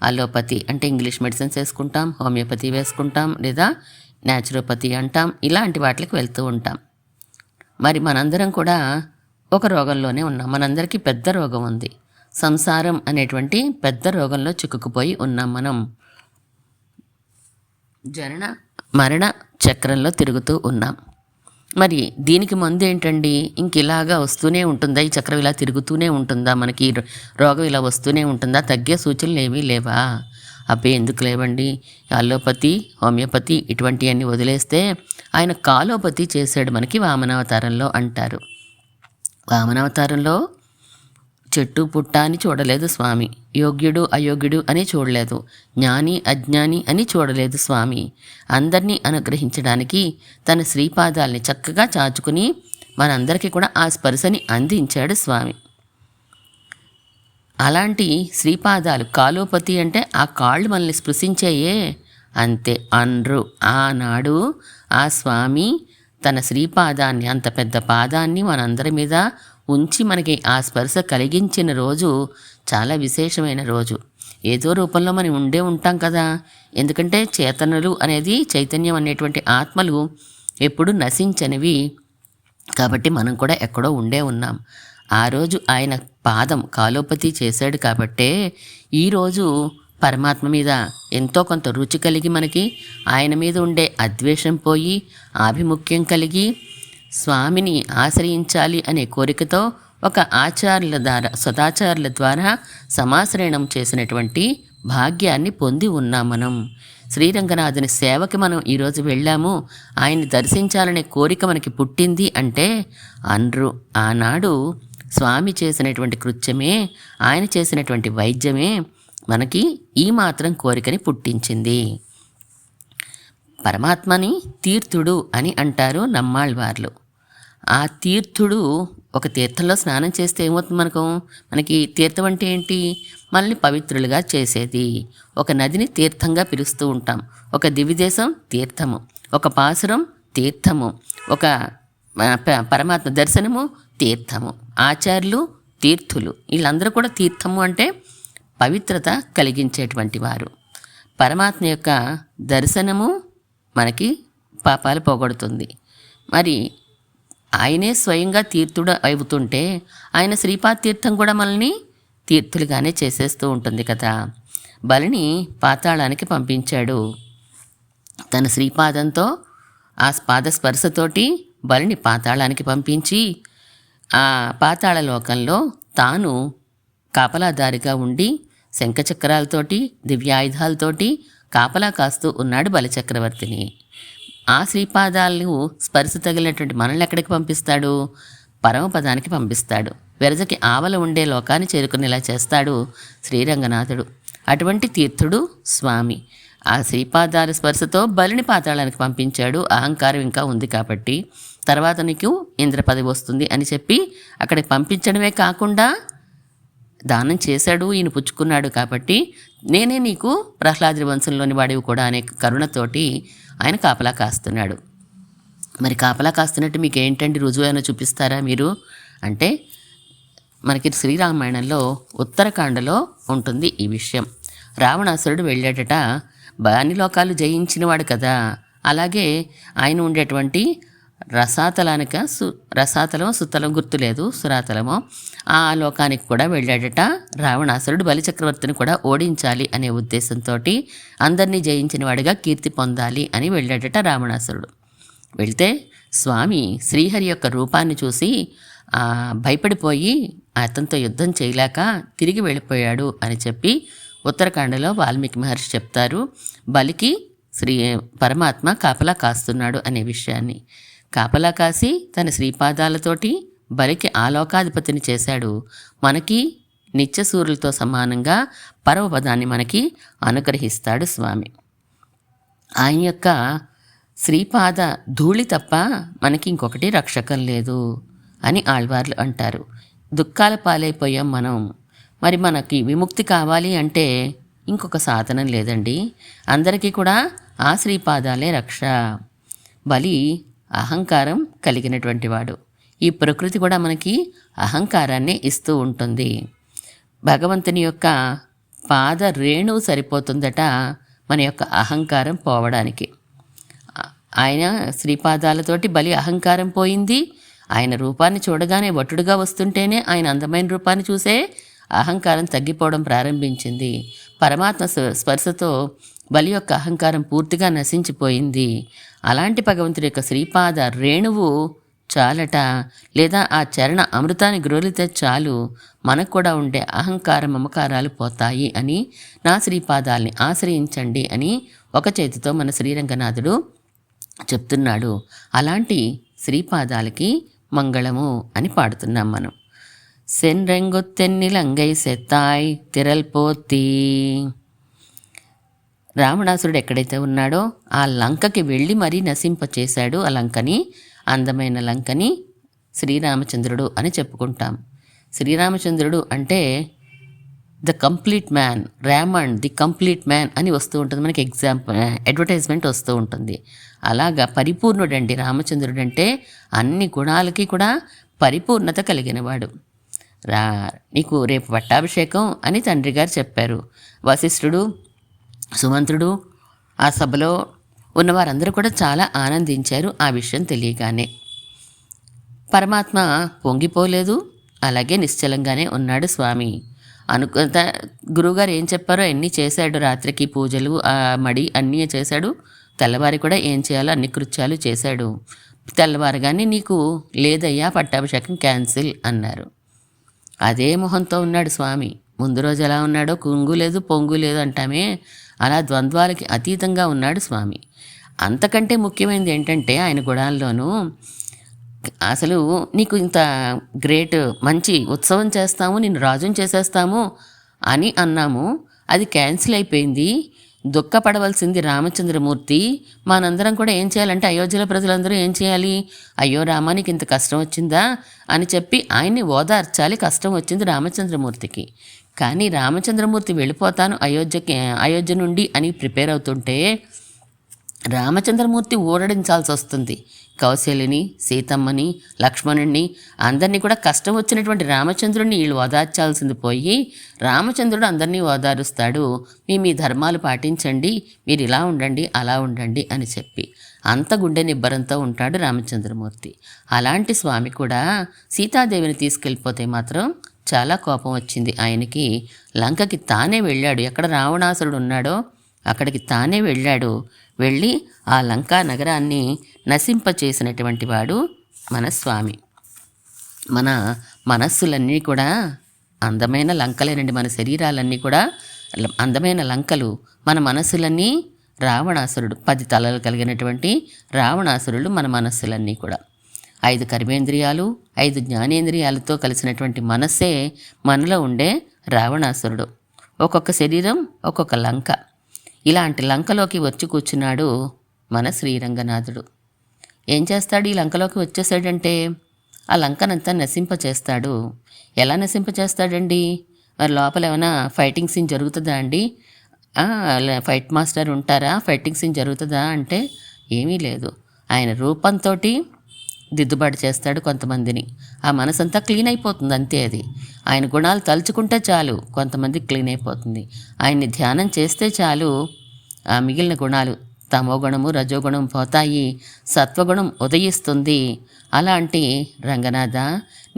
S1: అలోపతి అంటే ఇంగ్లీష్ మెడిసిన్స్ వేసుకుంటాం, హోమియోపతి వేసుకుంటాం, లేదా న్యాచురోపతి అంటాం. ఇలాంటి వాటికి వెళ్తూ ఉంటాం. మరి మనందరం కూడా ఒక రోగంలోనే ఉన్నాం. మనందరికీ పెద్ద రోగం ఉంది. సంసారం అనేటువంటి పెద్ద రోగంలో చిక్కుకుపోయి ఉన్నాం. మనం జనన మరణ చక్రంలో తిరుగుతూ ఉన్నాం. మరి దీనికి మందు ఏంటండి? ఇంక ఇలాగా వస్తూనే ఉంటుందా? ఈ చక్రం ఇలా తిరుగుతూనే ఉంటుందా? మనకి రోగం ఇలా వస్తూనే ఉంటుందా? తగ్గే సూచనలు ఏమీ లేవా? అబ్బే ఎందుకు లేవండి? అల్లోపతి, హోమియోపతి ఇటువంటివన్నీ వదిలేస్తే ఆయన కాలోపతి చేశాడు మనకి వామనావతారంలో అంటారు. వామనావతారంలో చెట్టు పుట్ట అని చూడలేదు స్వామి, యోగ్యుడు అయోగ్యుడు అని చూడలేదు, జ్ఞాని అజ్ఞాని అని చూడలేదు స్వామి. అందరినీ అనుగ్రహించడానికి తన శ్రీపాదాల్ని చక్కగా చాచుకుని మనందరికీ కూడా ఆ స్పర్శని అందించాడు స్వామి. అలాంటి శ్రీపాదాలు, కాలోపతి అంటే ఆ కాళ్ళు మనల్ని స్పృశించాయే అంతే అన్రు. ఆనాడు ఆ స్వామి తన శ్రీపాదాన్ని, అంత పెద్ద పాదాన్ని మనందరి మీద ఉంచి మనకి ఆ స్పర్శ కలిగించిన రోజు చాలా విశేషమైన రోజు. ఏదో రూపంలో మనం ఉండే ఉంటాం కదా. ఎందుకంటే చేతనులు అనేది, చైతన్యం అనేటువంటి ఆత్మలు ఎప్పుడు నశించనివి కాబట్టి మనం కూడా ఎక్కడో ఉండే ఉన్నాం. ఆ రోజు ఆయన పాదం కాలోపతి చేశాడు కాబట్టే ఈరోజు పరమాత్మ మీద ఎంతో కొంత రుచి కలిగి, మనకి ఆయన మీద ఉండే అద్వేషం పోయి ఆభిముఖ్యం కలిగి స్వామిని ఆశ్రయించాలి అనే కోరికతో ఒక ఆచార్యుల ద్వారా, సదాచారుల ద్వారా సమాశ్రయణం చేసినటువంటి భాగ్యాన్ని పొంది ఉన్నాం మనం. శ్రీరంగనాథుని సేవకి మనం ఈరోజు వెళ్ళాము, ఆయన్ని దర్శించాలనే కోరిక మనకి పుట్టింది అంటే అన్రు. ఆనాడు స్వామి చేసినటువంటి కృత్యమే, ఆయన చేసినటువంటి వైద్యమే మనకి ఈ మాత్రం కోరికని పుట్టించింది. పరమాత్మని తీర్థుడు అని అంటారు నమ్మాళ్ళవార్లు. ఆ తీర్థుడు ఒక తీర్థంలో స్నానం చేస్తే ఏమవుతుంది? మనకి తీర్థం అంటే ఏంటి? మనల్ని పవిత్రులుగా చేసేది. ఒక నదిని తీర్థంగా పిలుస్తూ ఉంటాం. ఒక దివిదేశం తీర్థము, ఒక పాసురం తీర్థము, ఒక పరమాత్మ దర్శనము తీర్థము, ఆచార్యులు తీర్థులు, వీళ్ళందరూ కూడా తీర్థము అంటే పవిత్రత కలిగించేటువంటి వారు. పరమాత్మ యొక్క దర్శనము మనకి పాపాలు పోగొడుతుంది. మరి ఆయనే స్వయంగా తీర్థుడు అవుతుంటే ఆయన శ్రీపాద తీర్థం కూడా మనల్ని తీర్థులుగానే చేసేస్తూ ఉంటుంది కదా. బలిని పాతాళానికి పంపించాడు. తన శ్రీపాదంతో, ఆ పాద స్పర్శతోటి బలిని పాతాళానికి పంపించి ఆ పాతాళ లోకంలో తాను కాపలాదారిగా ఉండి శంఖచక్రాలతోటి, దివ్యాయుధాలతోటి కాపలా కాస్తూ ఉన్నాడు బలిచక్రవర్తిని. ఆ శ్రీపాదాలు స్పర్శ తగిలినటువంటి మనల్ని ఎక్కడికి పంపిస్తాడు? పరమపదానికి పంపిస్తాడు. వెరజకి ఆవల ఉండే లోకాన్ని చేరుకునేలా చేస్తాడు శ్రీరంగనాథుడు. అటువంటి తీర్థుడు స్వామి. ఆ శ్రీపాదాల స్పర్శతో బలిని పాతాళానికి పంపించాడు. అహంకారం ఇంకా ఉంది కాబట్టి తర్వాత నీకు ఇంద్ర పదవి వస్తుంది అని చెప్పి అక్కడికి పంపించడమే కాకుండా దానం చేశాడు, ఈయన పుచ్చుకున్నాడు కాబట్టి నేనే నీకు ప్రహ్లాదుడి వంశంలోని వాడివి కూడా అనే కరుణతోటి ఆయన కాపలా కాస్తున్నాడు. మరి కాపలా కాస్తున్నట్టు మీకు ఏంటండి రుజువు అయినా చూపిస్తారా మీరు అంటే, మనకి శ్రీరామాయణంలో ఉత్తరకాండలో ఉంటుంది ఈ విషయం. రావణాసురుడు వెళ్ళాడట, బాని లోకాలు జయించినవాడు కదా. అలాగే ఆయన ఉండేటువంటి రసాతలం సుతలం గుర్తులేదు, సురాతలమో, ఆ లోకానికి కూడా వెళ్ళాడట రావణాసురుడు. బలిచక్రవర్తిని కూడా ఓడించాలి అనే ఉద్దేశంతో అందరినీ జయించిన వాడిగా కీర్తి పొందాలి అని వెళ్ళాడట రావణాసురుడు. వెళ్తే స్వామి శ్రీహరి యొక్క రూపాన్ని చూసి భయపడిపోయి అతనితో యుద్ధం చేయలేక తిరిగి వెళ్ళిపోయాడు అని చెప్పి ఉత్తరాఖండలో వాల్మీకి మహర్షి చెప్తారు. బలికి పరమాత్మ కాపలా కాస్తున్నాడు అనే విషయాన్ని. కాపలా కాసి తన శ్రీపాదాలతోటి బలికి ఆ లోకాధిపతిని చేశాడు. మనకి నిత్యసూరులతో సమానంగా పరమపదాన్ని మనకి అనుగ్రహిస్తాడు స్వామి. ఆయన యొక్క శ్రీపాద ధూళి తప్ప మనకి ఇంకొకటి రక్షకం లేదు అని ఆళ్వార్లు అంటారు. దుఃఖాల పాలైపోయాం మనం. మరి మనకి విముక్తి కావాలి అంటే ఇంకొక సాధనం లేదండి. అందరికీ కూడా ఆ శ్రీపాదాలే రక్ష. బలి అహంకారం కలిగినటువంటి వాడు. ఈ ప్రకృతి కూడా మనకి అహంకారాన్ని ఇస్తూ ఉంటుంది. భగవంతుని యొక్క పాద రేణువు సరిపోతుందట మన యొక్క అహంకారం పోవడానికి. ఆయన శ్రీపాదాలతోటి బలి అహంకారం పోయింది. ఆయన రూపాన్ని చూడగానే వటుడుగా వస్తుంటేనే ఆయన అందమైన రూపాన్ని చూసే అహంకారం తగ్గిపోవడం ప్రారంభించింది. పరమాత్మ స్పర్శతో బలి యొక్క అహంకారం పూర్తిగా నశించిపోయింది. అలాంటి భగవంతుడి యొక్క శ్రీపాద రేణువు చాలట, లేదా ఆ చరణ అమృతాన్ని గ్రోలితే చాలు మనకు కూడా ఉండే అహంకార మమకారాలు పోతాయి అని, నా శ్రీపాదాల్ని ఆశ్రయించండి అని ఒక చేతితో మన శ్రీరంగనాథుడు చెప్తున్నాడు. అలాంటి శ్రీపాదాలకి మంగళము అని పాడుతున్నాం మనం. సెన్రెంగొత్తెన్నిలంగై సెత్తాయ్ తిరల్పోతి. రావణాసురుడు ఎక్కడైతే ఉన్నాడో ఆ లంకకి వెళ్ళి మరీ నశింపచేశాడు. ఆ లంకని, అందమైన లంకని శ్రీరామచంద్రుడు అని చెప్పుకుంటాం. శ్రీరామచంద్రుడు అంటే the complete man, Raman the complete man అని వస్తూ ఉంటుంది మనకి, అడ్వర్టైజ్మెంట్ వస్తూ ఉంటుంది. అలాగా పరిపూర్ణుడండి రామచంద్రుడు అంటే. అన్ని గుణాలకి కూడా పరిపూర్ణత కలిగినవాడు. నీకు రేపు పట్టాభిషేకం అని తండ్రి గారు చెప్పారు. వశిష్ఠుడు, సుమంత్రుడు, ఆ సభలో ఉన్నవారందరూ కూడా చాలా ఆనందించారు ఆ విషయం తెలియగానే. పరమాత్మ పొంగిపోలేదు, అలాగే నిశ్చలంగానే ఉన్నాడు స్వామి. గురువుగారు ఏం చెప్పారో అన్నీ చేశాడు. రాత్రికి పూజలు, మడి అన్నీ చేశాడు. తెల్లవారి కూడా ఏం చేయాలో అన్ని కృత్యాలు చేశాడు. తెల్లవారుగానే నీకు లేదయ్యా పట్టాభిషేకం క్యాన్సిల్ అన్నారు. అదే మొహంతో ఉన్నాడు స్వామి. ముందు రోజు ఎలా ఉన్నాడో కుంగు లేదు పొంగు లేదు అంటామే, అలా ద్వంద్వాలకి అతీతంగా ఉన్నాడు స్వామి. అంతకంటే ముఖ్యమైనది ఏంటంటే ఆయన గుణాల్లోనూ అసలు నీకు ఇంత గ్రేట్ మంచి ఉత్సవం చేస్తాము, నిన్ను రాజుని చేసేస్తాము అని అన్నాము, అది క్యాన్సిల్ అయిపోయింది. దుఃఖపడవలసింది రామచంద్రమూర్తి. మనందరం కూడా ఏం చేయాలంటే అయోధ్యలో ప్రజలందరూ ఏం చేయాలి, అయ్యో రామానికి ఇంత కష్టం వచ్చిందా అని చెప్పి ఆయన్ని ఓదార్చాలి. కష్టం వచ్చింది రామచంద్రమూర్తికి. కానీ రామచంద్రమూర్తి వెళ్ళిపోతాను అయోధ్య నుండి అని ప్రిపేర్ అవుతుంటే రామచంద్రమూర్తి ఊరడించాల్సి వస్తుంది. కౌశల్యని, సీతమ్మని, లక్ష్మణుడిని అందరినీ కూడా కష్టం వచ్చినటువంటి రామచంద్రుడిని వీళ్ళు ఓదార్చాల్సింది పోయి రామచంద్రుడు అందరినీ ఓదారుస్తాడు. మీ ధర్మాలు పాటించండి, మీరు ఇలా ఉండండి అలా ఉండండి అని చెప్పి అంత గుండె నిబ్బరంతో ఉంటాడు రామచంద్రమూర్తి. అలాంటి స్వామి కూడా సీతాదేవిని తీసుకెళ్ళిపోతే మాత్రం చాలా కోపం వచ్చింది ఆయనకి. లంకకి తానే వెళ్ళాడు. ఎక్కడ రావణాసురుడు ఉన్నాడో అక్కడికి తానే వెళ్ళాడు. వెళ్ళి ఆ లంకా నగరాన్ని నశింపచేసినటువంటి వాడు మన స్వామి. మన మనస్సులన్నీ కూడా అందమైన లంకలేనండి. మన శరీరాలన్నీ కూడా అందమైన లంకలు. మన మనస్సులన్నీ రావణాసురుడు, 10 తలలు కలిగినటువంటి రావణాసురుడు మన మనస్సులన్నీ కూడా. 5 కర్మేంద్రియాలు, 5 జ్ఞానేంద్రియాలతో కలిసినటువంటి మనస్సే మనలో ఉండే రావణాసురుడు. ఒక్కొక్క శరీరం ఒక్కొక్క లంక. ఇలాంటి లంకలోకి వచ్చి కూర్చున్నాడు మన శ్రీరంగనాథుడు. ఏం చేస్తాడు? ఈ లంకలోకి వచ్చేసాడంటే ఆ లంకనంతా నశింపచేస్తాడు. ఎలా నశింపచేస్తాడండి? మరి లోపల ఏమైనా ఫైటింగ్ సీన్ జరుగుతుందా అండి? ఫైట్ మాస్టర్ ఉంటారా? ఫైటింగ్ సీన్ జరుగుతుందా అంటే ఏమీ లేదు. ఆయన రూపంతో దిద్దుబాటు చేస్తాడు కొంతమందిని. ఆ మనసంతా క్లీన్ అయిపోతుంది అంతే. అది ఆయన గుణాలు తలుచుకుంటే చాలు కొంతమంది క్లీన్ అయిపోతుంది. ఆయన్ని ధ్యానం చేస్తే చాలు ఆ మిగిలిన గుణాలు, తమోగుణము రజోగుణం పోతాయి, సత్వగుణం ఉదయిస్తుంది. అలాంటి రంగనాథ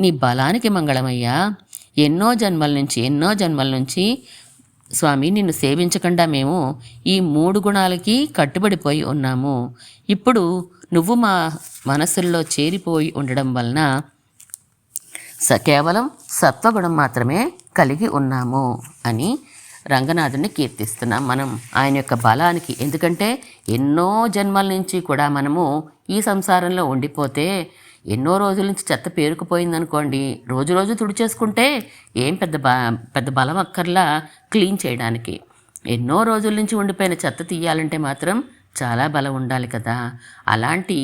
S1: నీ బలానికి మంగళమయ్యా. ఎన్నో జన్మల నుంచి స్వామి నిన్ను సేవించకుండా మేము ఈ 3 గుణాలకి కట్టుబడిపోయి ఉన్నాము. ఇప్పుడు నువ్వు మా మనస్సుల్లో చేరిపోయి ఉండడం వలన కేవలం సత్వగుణం మాత్రమే కలిగి ఉన్నాము అని రంగనాథుని కీర్తిస్తున్నాం మనం ఆయన యొక్క బలానికి. ఎందుకంటే ఎన్నో జన్మల నుంచి కూడా మనము ఈ సంసారంలో ఉండిపోతే ఎన్నో రోజుల నుంచి చెత్త పేరుకుపోయిందనుకోండి, రోజు రోజు తుడిచేసుకుంటే ఏం పెద్ద బలం అక్కర్లా క్లీన్ చేయడానికి. ఎన్నో రోజుల నుంచి ఉండిపోయిన చెత్త తీయాలంటే మాత్రం చాలా బలం ఉండాలి కదా. అలాంటి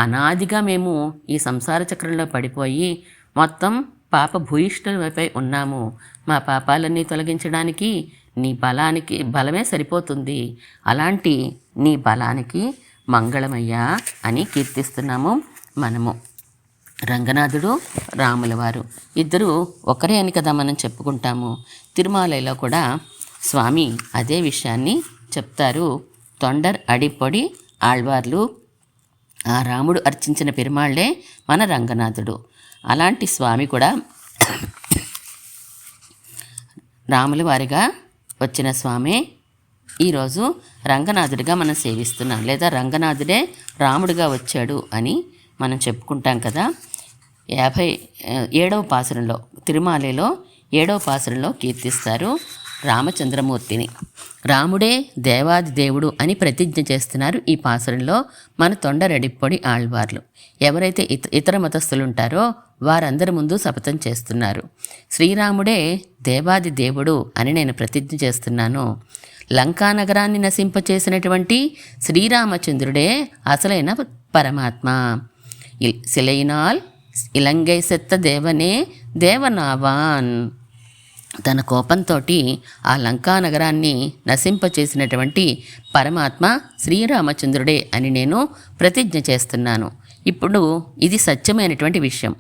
S1: అనాదిగా మేము ఈ సంసార చక్రంలో పడిపోయి మొత్తం పాప భూయిష్ఠులపై ఉన్నాము. మా పాపాలన్నీ తొలగించడానికి నీ బలమే సరిపోతుంది. అలాంటి నీ బలానికి మంగళమయ్యా అని కీర్తిస్తున్నాము మనము. రంగనాథుడు, రాముల వారు ఇద్దరు ఒకరే అని కదా మనం చెప్పుకుంటాము. తిరుమలలో కూడా స్వామి అదే విషయాన్ని చెప్తారు. తొండర్ అడిపొడి ఆళ్వార్లు, ఆ రాముడు అర్చించిన పెరుమాళ్లే మన రంగనాథుడు. అలాంటి స్వామి కూడా రాముల వారిగా వచ్చిన స్వామి ఈరోజు రంగనాథుడిగా మనం సేవిస్తున్నాం, లేదా రంగనాథుడే రాముడిగా వచ్చాడు అని మనం చెప్పుకుంటాం కదా. 57వ పాసురంలో, తిరుమాలలో 7వ పాసురంలో కీర్తిస్తారు రామచంద్రమూర్తిని. రాముడే దేవాది దేవుడు అని ప్రతిజ్ఞ చేస్తున్నారు ఈ పాసురంలో మన తొండరెడిప్పొడి ఆళ్వార్లు. ఎవరైతే ఇతర మతస్థులు ఉంటారో వారందరి ముందు శపథం చేస్తున్నారు. శ్రీరాముడే దేవాది దేవుడు అని నేను ప్రతిజ్ఞ చేస్తున్నాను. లంకా నగరాన్ని నశింపచేసినటువంటి శ్రీరామచంద్రుడే అసలైన పరమాత్మ. సిలైనాల్ ఇలంగై సెత్త దేవనే దేవనావాన్. తన కోపంతో ఆ లంకా నగరాన్ని నశింపచేసినటువంటి పరమాత్మ శ్రీరామచంద్రుడే అని నేను ప్రతిజ్ఞ చేస్తున్నాను. ఇప్పుడు ఇది సత్యమైనటువంటి విషయం.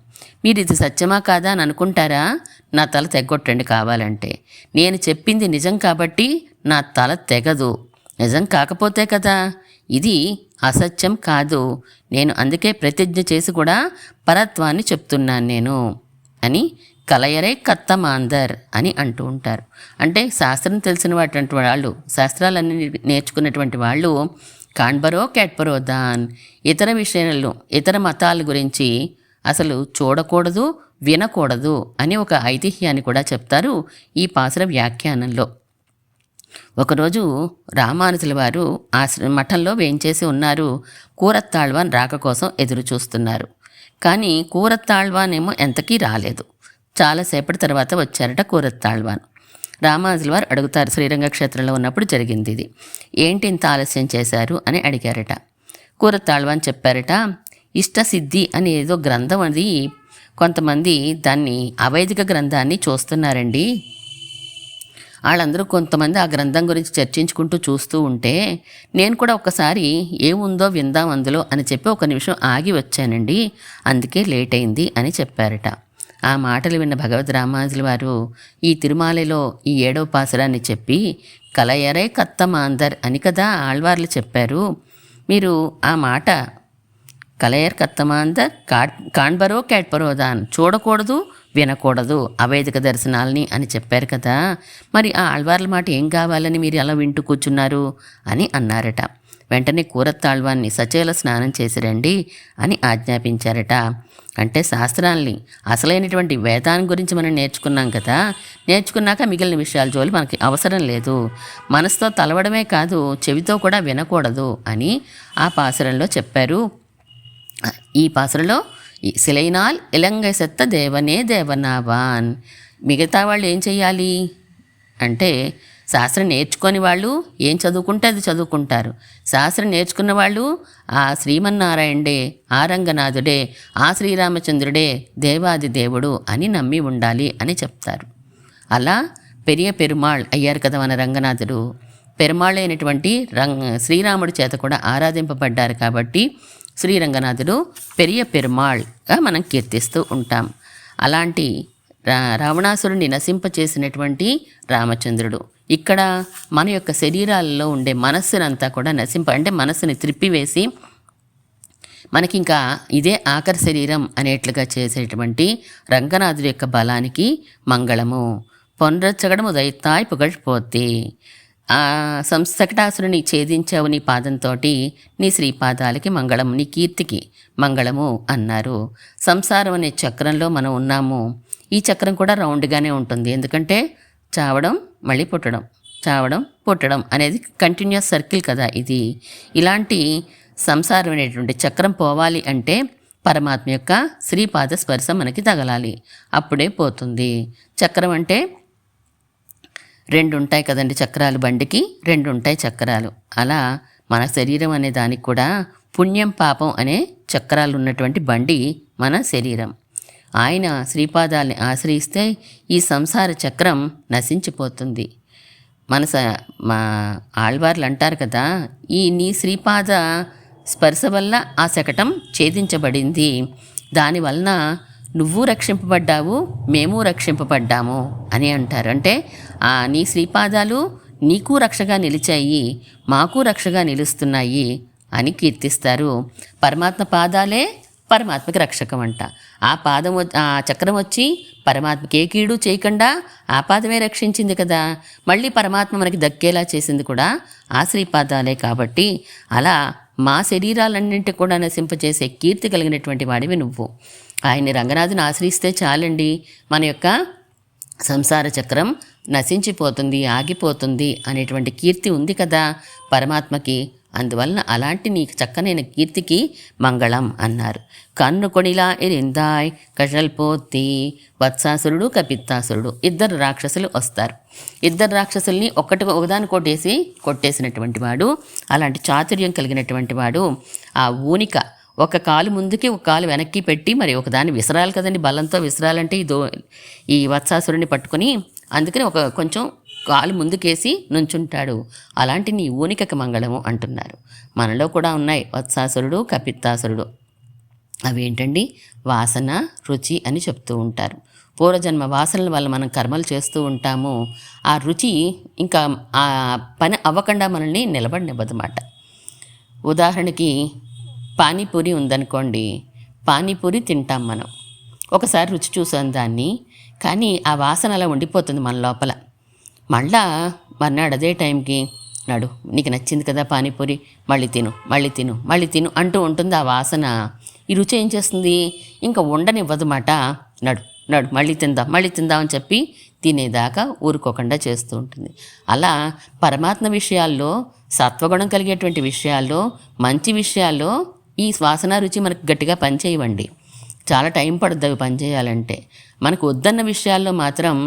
S1: మీరు ఇది సత్యమా కాదా అని అనుకుంటారా? నా తల తెగొట్టండి కావాలంటే. నేను చెప్పింది నిజం కాబట్టి నా తల తెగదు. నిజం కాకపోతే కదా. ఇది అసత్యం కాదు. నేను అందుకే ప్రతిజ్ఞ చేసి కూడా పరత్వాన్ని చెప్తున్నాను నేను అని కలయరే కత్తమాందర్ అని అంటూ ఉంటారు. అంటే శాస్త్రం తెలిసినటువంటి వాళ్ళు, శాస్త్రాలన్నీ నేర్చుకున్నటువంటి వాళ్ళు కాన్బరో క్యాట్బరో దాన్, ఇతర విషయాలు, ఇతర మతాల గురించి అసలు చూడకూడదు, వినకూడదు అని ఒక ఐతిహ్యాన్ని కూడా చెప్తారు ఈ పాసుర వ్యాఖ్యానంలో. ఒకరోజు రామానుజుల వారు మఠంలో వేంచేసి ఉన్నారు. కూరత్తాళ్వాన్ రాక కోసం ఎదురు చూస్తున్నారు. కానీ కూరత్తాళ్వాన్ ఏమో ఎంతకీ రాలేదు. చాలాసేపటి తర్వాత వచ్చారట కూరత్తాళ్వాన్. రామానుజుల వారు అడుగుతారు, శ్రీరంగ క్షేత్రంలో ఉన్నప్పుడు జరిగింది ఇది, ఏంటి ఇంత ఆలస్యం చేశారు అని అడిగారట. కూరత్తాళ్వాన్ చెప్పారట, ఇష్టసిద్ధి అని ఏదో గ్రంథం అది, కొంతమంది దాన్ని అవైదిక గ్రంథాన్ని చూస్తున్నారండి. వాళ్ళందరూ కొంతమంది ఆ గ్రంథం గురించి చర్చించుకుంటూ చూస్తూ ఉంటే నేను కూడా ఒకసారి ఏముందో విందాం అందులో అని చెప్పి ఒక నిమిషం ఆగి వచ్చానండి, అందుకే లేట్ అయింది అని చెప్పారట. ఆ మాటలు విన్న భగవద్ రామానుజుల వారు ఈ తిరుమాలలో ఈ 7వ పాసురాన్ని చెప్పి కలయరే కత్తమాందర్ అని కదా ఆళ్వార్లు చెప్పారు. మీరు ఆ మాట కలయర్ కత్తమాందర్ కాన్బరో క్యాట్పరోదాన్, చూడకూడదు వినకూడదు అవేదిక దర్శనాలని అని చెప్పారు కదా. మరి ఆ ఆళ్వార్ల మాట ఏం కావాలని మీరు అలా వింటూ కూర్చున్నారు అని అన్నారట. వెంటనే కూరత్తాళ్వాన్ని సచేల స్నానం చేసి రండి అని ఆజ్ఞాపించారట. అంటే శాస్త్రాల్ని, అసలైనటువంటి వేదాన్ని గురించి మనం నేర్చుకున్నాం కదా, నేర్చుకున్నాక మిగిలిన విషయాల జోలి మనకి అవసరం లేదు. మనసుతో తలవడమే కాదు, చెవితో కూడా వినకూడదు అని ఆ పాసురంలో చెప్పారు. ఈ పాసురంలో సిలైనాల్ ఇలంగై సెత్త దేవనే దేవనావాన్. మిగతా వాళ్ళు ఏం చెయ్యాలి అంటే, శాస్త్రం నేర్చుకొని వాళ్ళు ఏం చదువుకుంటే అది చదువుకుంటారు. శాస్త్రం నేర్చుకున్న వాళ్ళు ఆ శ్రీమన్నారాయణుడే, ఆ రంగనాథుడే, ఆ శ్రీరామచంద్రుడే దేవాది దేవుడు అని నమ్మి ఉండాలి అని చెప్తారు. అలా పెరియ పెరుమాళ్ అయ్యారు కదా మన రంగనాథుడు. పెరుమాళ్ అయినటువంటి శ్రీరాముడి చేత కూడా ఆరాధింపబడ్డారు కాబట్టి శ్రీరంగనాథుడు పెరియ పెరుమాళ్గా మనం కీర్తిస్తూ ఉంటాం. అలాంటి రావణాసురుడిని నశింపచేసినటువంటి రామచంద్రుడు ఇక్కడ మన యొక్క శరీరాలలో ఉండే మనస్సునంతా కూడా అంటే మనస్సుని త్రిప్పివేసి మనకి ఇంకా ఇదే ఆఖరి శరీరం అనేట్లుగా చేసేటువంటి రంగనాథుడి యొక్క బలానికి మంగళము. పొండ్రచ్చగడము దైతాయ్ పుగழ்పోతే. ఆ సంస్థకటాసురుని ఛేదించావు నీ పాదంతో, నీ శ్రీపాదాలకి మంగళం, నీ కీర్తికి మంగళము అన్నారు. సంసారం అనే చక్రంలో మనం ఉన్నాము. ఈ చక్రం కూడా రౌండ్గానే ఉంటుంది. ఎందుకంటే చావడం మళ్ళీ పుట్టడం, చావడం పుట్టడం అనేది కంటిన్యూస్ సర్కిల్ కదా ఇది. ఇలాంటి సంసారం అనేటువంటి చక్రం పోవాలి అంటే పరమాత్మ యొక్క శ్రీపాద స్పర్శ మనకి తగలాలి, అప్పుడే పోతుంది. చక్రం అంటే 2 ఉంటాయి కదండి చక్రాలు, బండికి 2 ఉంటాయి చక్రాలు. అలా మన శరీరం అనే దానికి కూడా పుణ్యం పాపం అనే చక్రాలు ఉన్నటువంటి బండి మన శరీరం. ఆయన శ్రీపాదాల్ని ఆశ్రయిస్తే ఈ సంసార చక్రం నశించిపోతుంది. మా ఆళ్వార్లు అంటారు కదా, ఈ నీ శ్రీపాద స్పర్శ వల్ల ఆ శకటం ఛేదించబడింది, దానివలన నువ్వు రక్షింపబడ్డావు, మేము రక్షింపబడ్డాము అని అంటారు. అంటే నీ శ్రీపాదాలు నీకు రక్షగా నిలిచాయి, మాకు రక్షగా నిలుస్తున్నాయి అని కీర్తిస్తారు. పరమాత్మ పాదాలే పరమాత్మకి రక్షకం అంట. ఆ చక్రం వచ్చి పరమాత్మకి ఏ కీడు చేయకుండా ఆ పాదమే రక్షించింది కదా, మళ్ళీ పరమాత్మ మనకి దక్కేలా చేసింది కూడా ఆ శ్రీపాదాలే. కాబట్టి అలా మా శరీరాలన్నింటి కూడా నశింపచేసే కీర్తి కలిగినటువంటి వాడివి నువ్వు. ఆయన్ని రంగనాథుని ఆశ్రయిస్తే చాలండి, మన యొక్క సంసార చక్రం నశించిపోతుంది, ఆగిపోతుంది అనేటువంటి కీర్తి ఉంది కదా పరమాత్మకి. అందువలన అలాంటి నీకు చక్కనైన కీర్తికి మంగళం అన్నారు. కన్ను కొడిలా ఎరిందాయ్ కషల్పోతి. వత్సాసురుడు కపిత్తాసురుడు 2 రాక్షసులు వస్తారు. 2 రాక్షసుల్ని ఒకదాని కొట్టేసినటువంటి వాడు, అలాంటి చాతుర్యం కలిగినటువంటి వాడు. ఆ ఊనిక ఒక కాలు ముందుకి ఒక కాలు వెనక్కి పెట్టి మరి ఒకదాన్ని విసరాలి కదండి, బలంతో విసరాలంటే ఈ వత్సాసురుడిని పట్టుకొని, అందుకని కొంచెం కాలు ముందుకేసి నుంచుంటాడు. అలాంటి నీ ఊనికకి మంగళము అంటున్నారు. మనలో కూడా ఉన్నాయి వత్సాసురుడు కపిత్తాసురుడు. అవేంటండి? వాసన, రుచి అని చెప్తూ ఉంటారు. పూర్వజన్మ వాసనల వల్ల మనం కర్మలు చేస్తూ ఉంటాము. ఆ రుచి ఇంకా ఆ పని అవ్వకుండా మనల్ని నిలబడినివ్వదన్నమాట. ఉదాహరణకి పానీపూరి ఉందనుకోండి, పానీపూరి తింటాం మనం, ఒకసారి రుచి చూసాం దాన్ని, కానీ ఆ వాసన అలా ఉండిపోతుంది మన లోపల. మళ్ళా మర్నాడు అదే టైంకి నడు, నీకు నచ్చింది కదా పానీపూరి, మళ్ళీ తిను మళ్ళీ తిను మళ్ళీ తిను అంటూ ఉంటుంది ఆ వాసన. ఈ రుచి ఏం చేస్తుంది? ఇంకా ఉండనివ్వదన్నమాట. నడు నడు మళ్ళీ తిందాం అని చెప్పి తినేదాకా ఊరుకోకుండా చేస్తూ ఉంటుంది. అలా పరమాత్మ విషయాల్లో, సత్వగుణం కలిగేటువంటి విషయాల్లో, మంచి విషయాల్లో ఈ వాసన రుచి మనకు గట్టిగా పనిచేయవండి. చాలా టైం పడుతుంది అవి పనిచేయాలంటే. మనకు వద్దన్న విషయాల్లో మాత్రం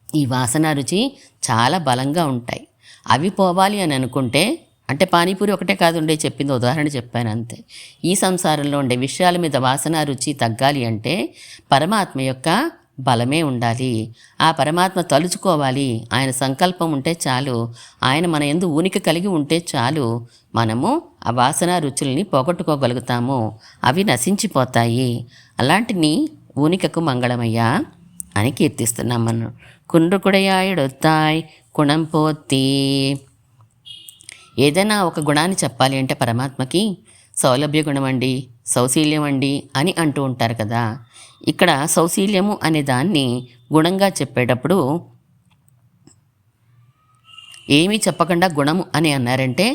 S1: ఈ వాసన రుచి చాలా బలంగా ఉంటాయి. అవి పోవాలి అని అనుకుంటే, అంటే పానీపూరి ఒకటే కాదుండే చెప్పింది, ఉదాహరణ చెప్పాను అంతే. ఈ సంసారంలో ఉండే విషయాల మీద వాసన రుచి తగ్గాలి అంటే పరమాత్మ యొక్క బలమే ఉండాలి. ఆ పరమాత్మ తలుచుకోవాలి, ఆయన సంకల్పం ఉంటే చాలు, ఆయన మన యందు ఊనిక కలిగి ఉంటే చాలు, మనము ఆ వాసన రుచుల్ని పోగొట్టుకోగలుగుతాము, అవి నశించిపోతాయి. అలాంటి నీ ఊనికకు మంగళమయ్యా అని కీర్తిస్తున్నాం మనం. కుండ్రుకుడయాయుడొత్తాయ్ గుణం పోతి. ఏదైనా ఒక గుణాన్ని చెప్పాలి అంటే పరమాత్మకి సౌలభ్య గుణం అండి, సౌశీల్యం అండి అని అంటూ ఉంటారు కదా. ఇక్కడ సౌశీల్యము అనే దాన్ని గుణంగా చెప్పేటప్పుడు ఏమీ చెప్పకుండా గుణము అని అన్నారంటే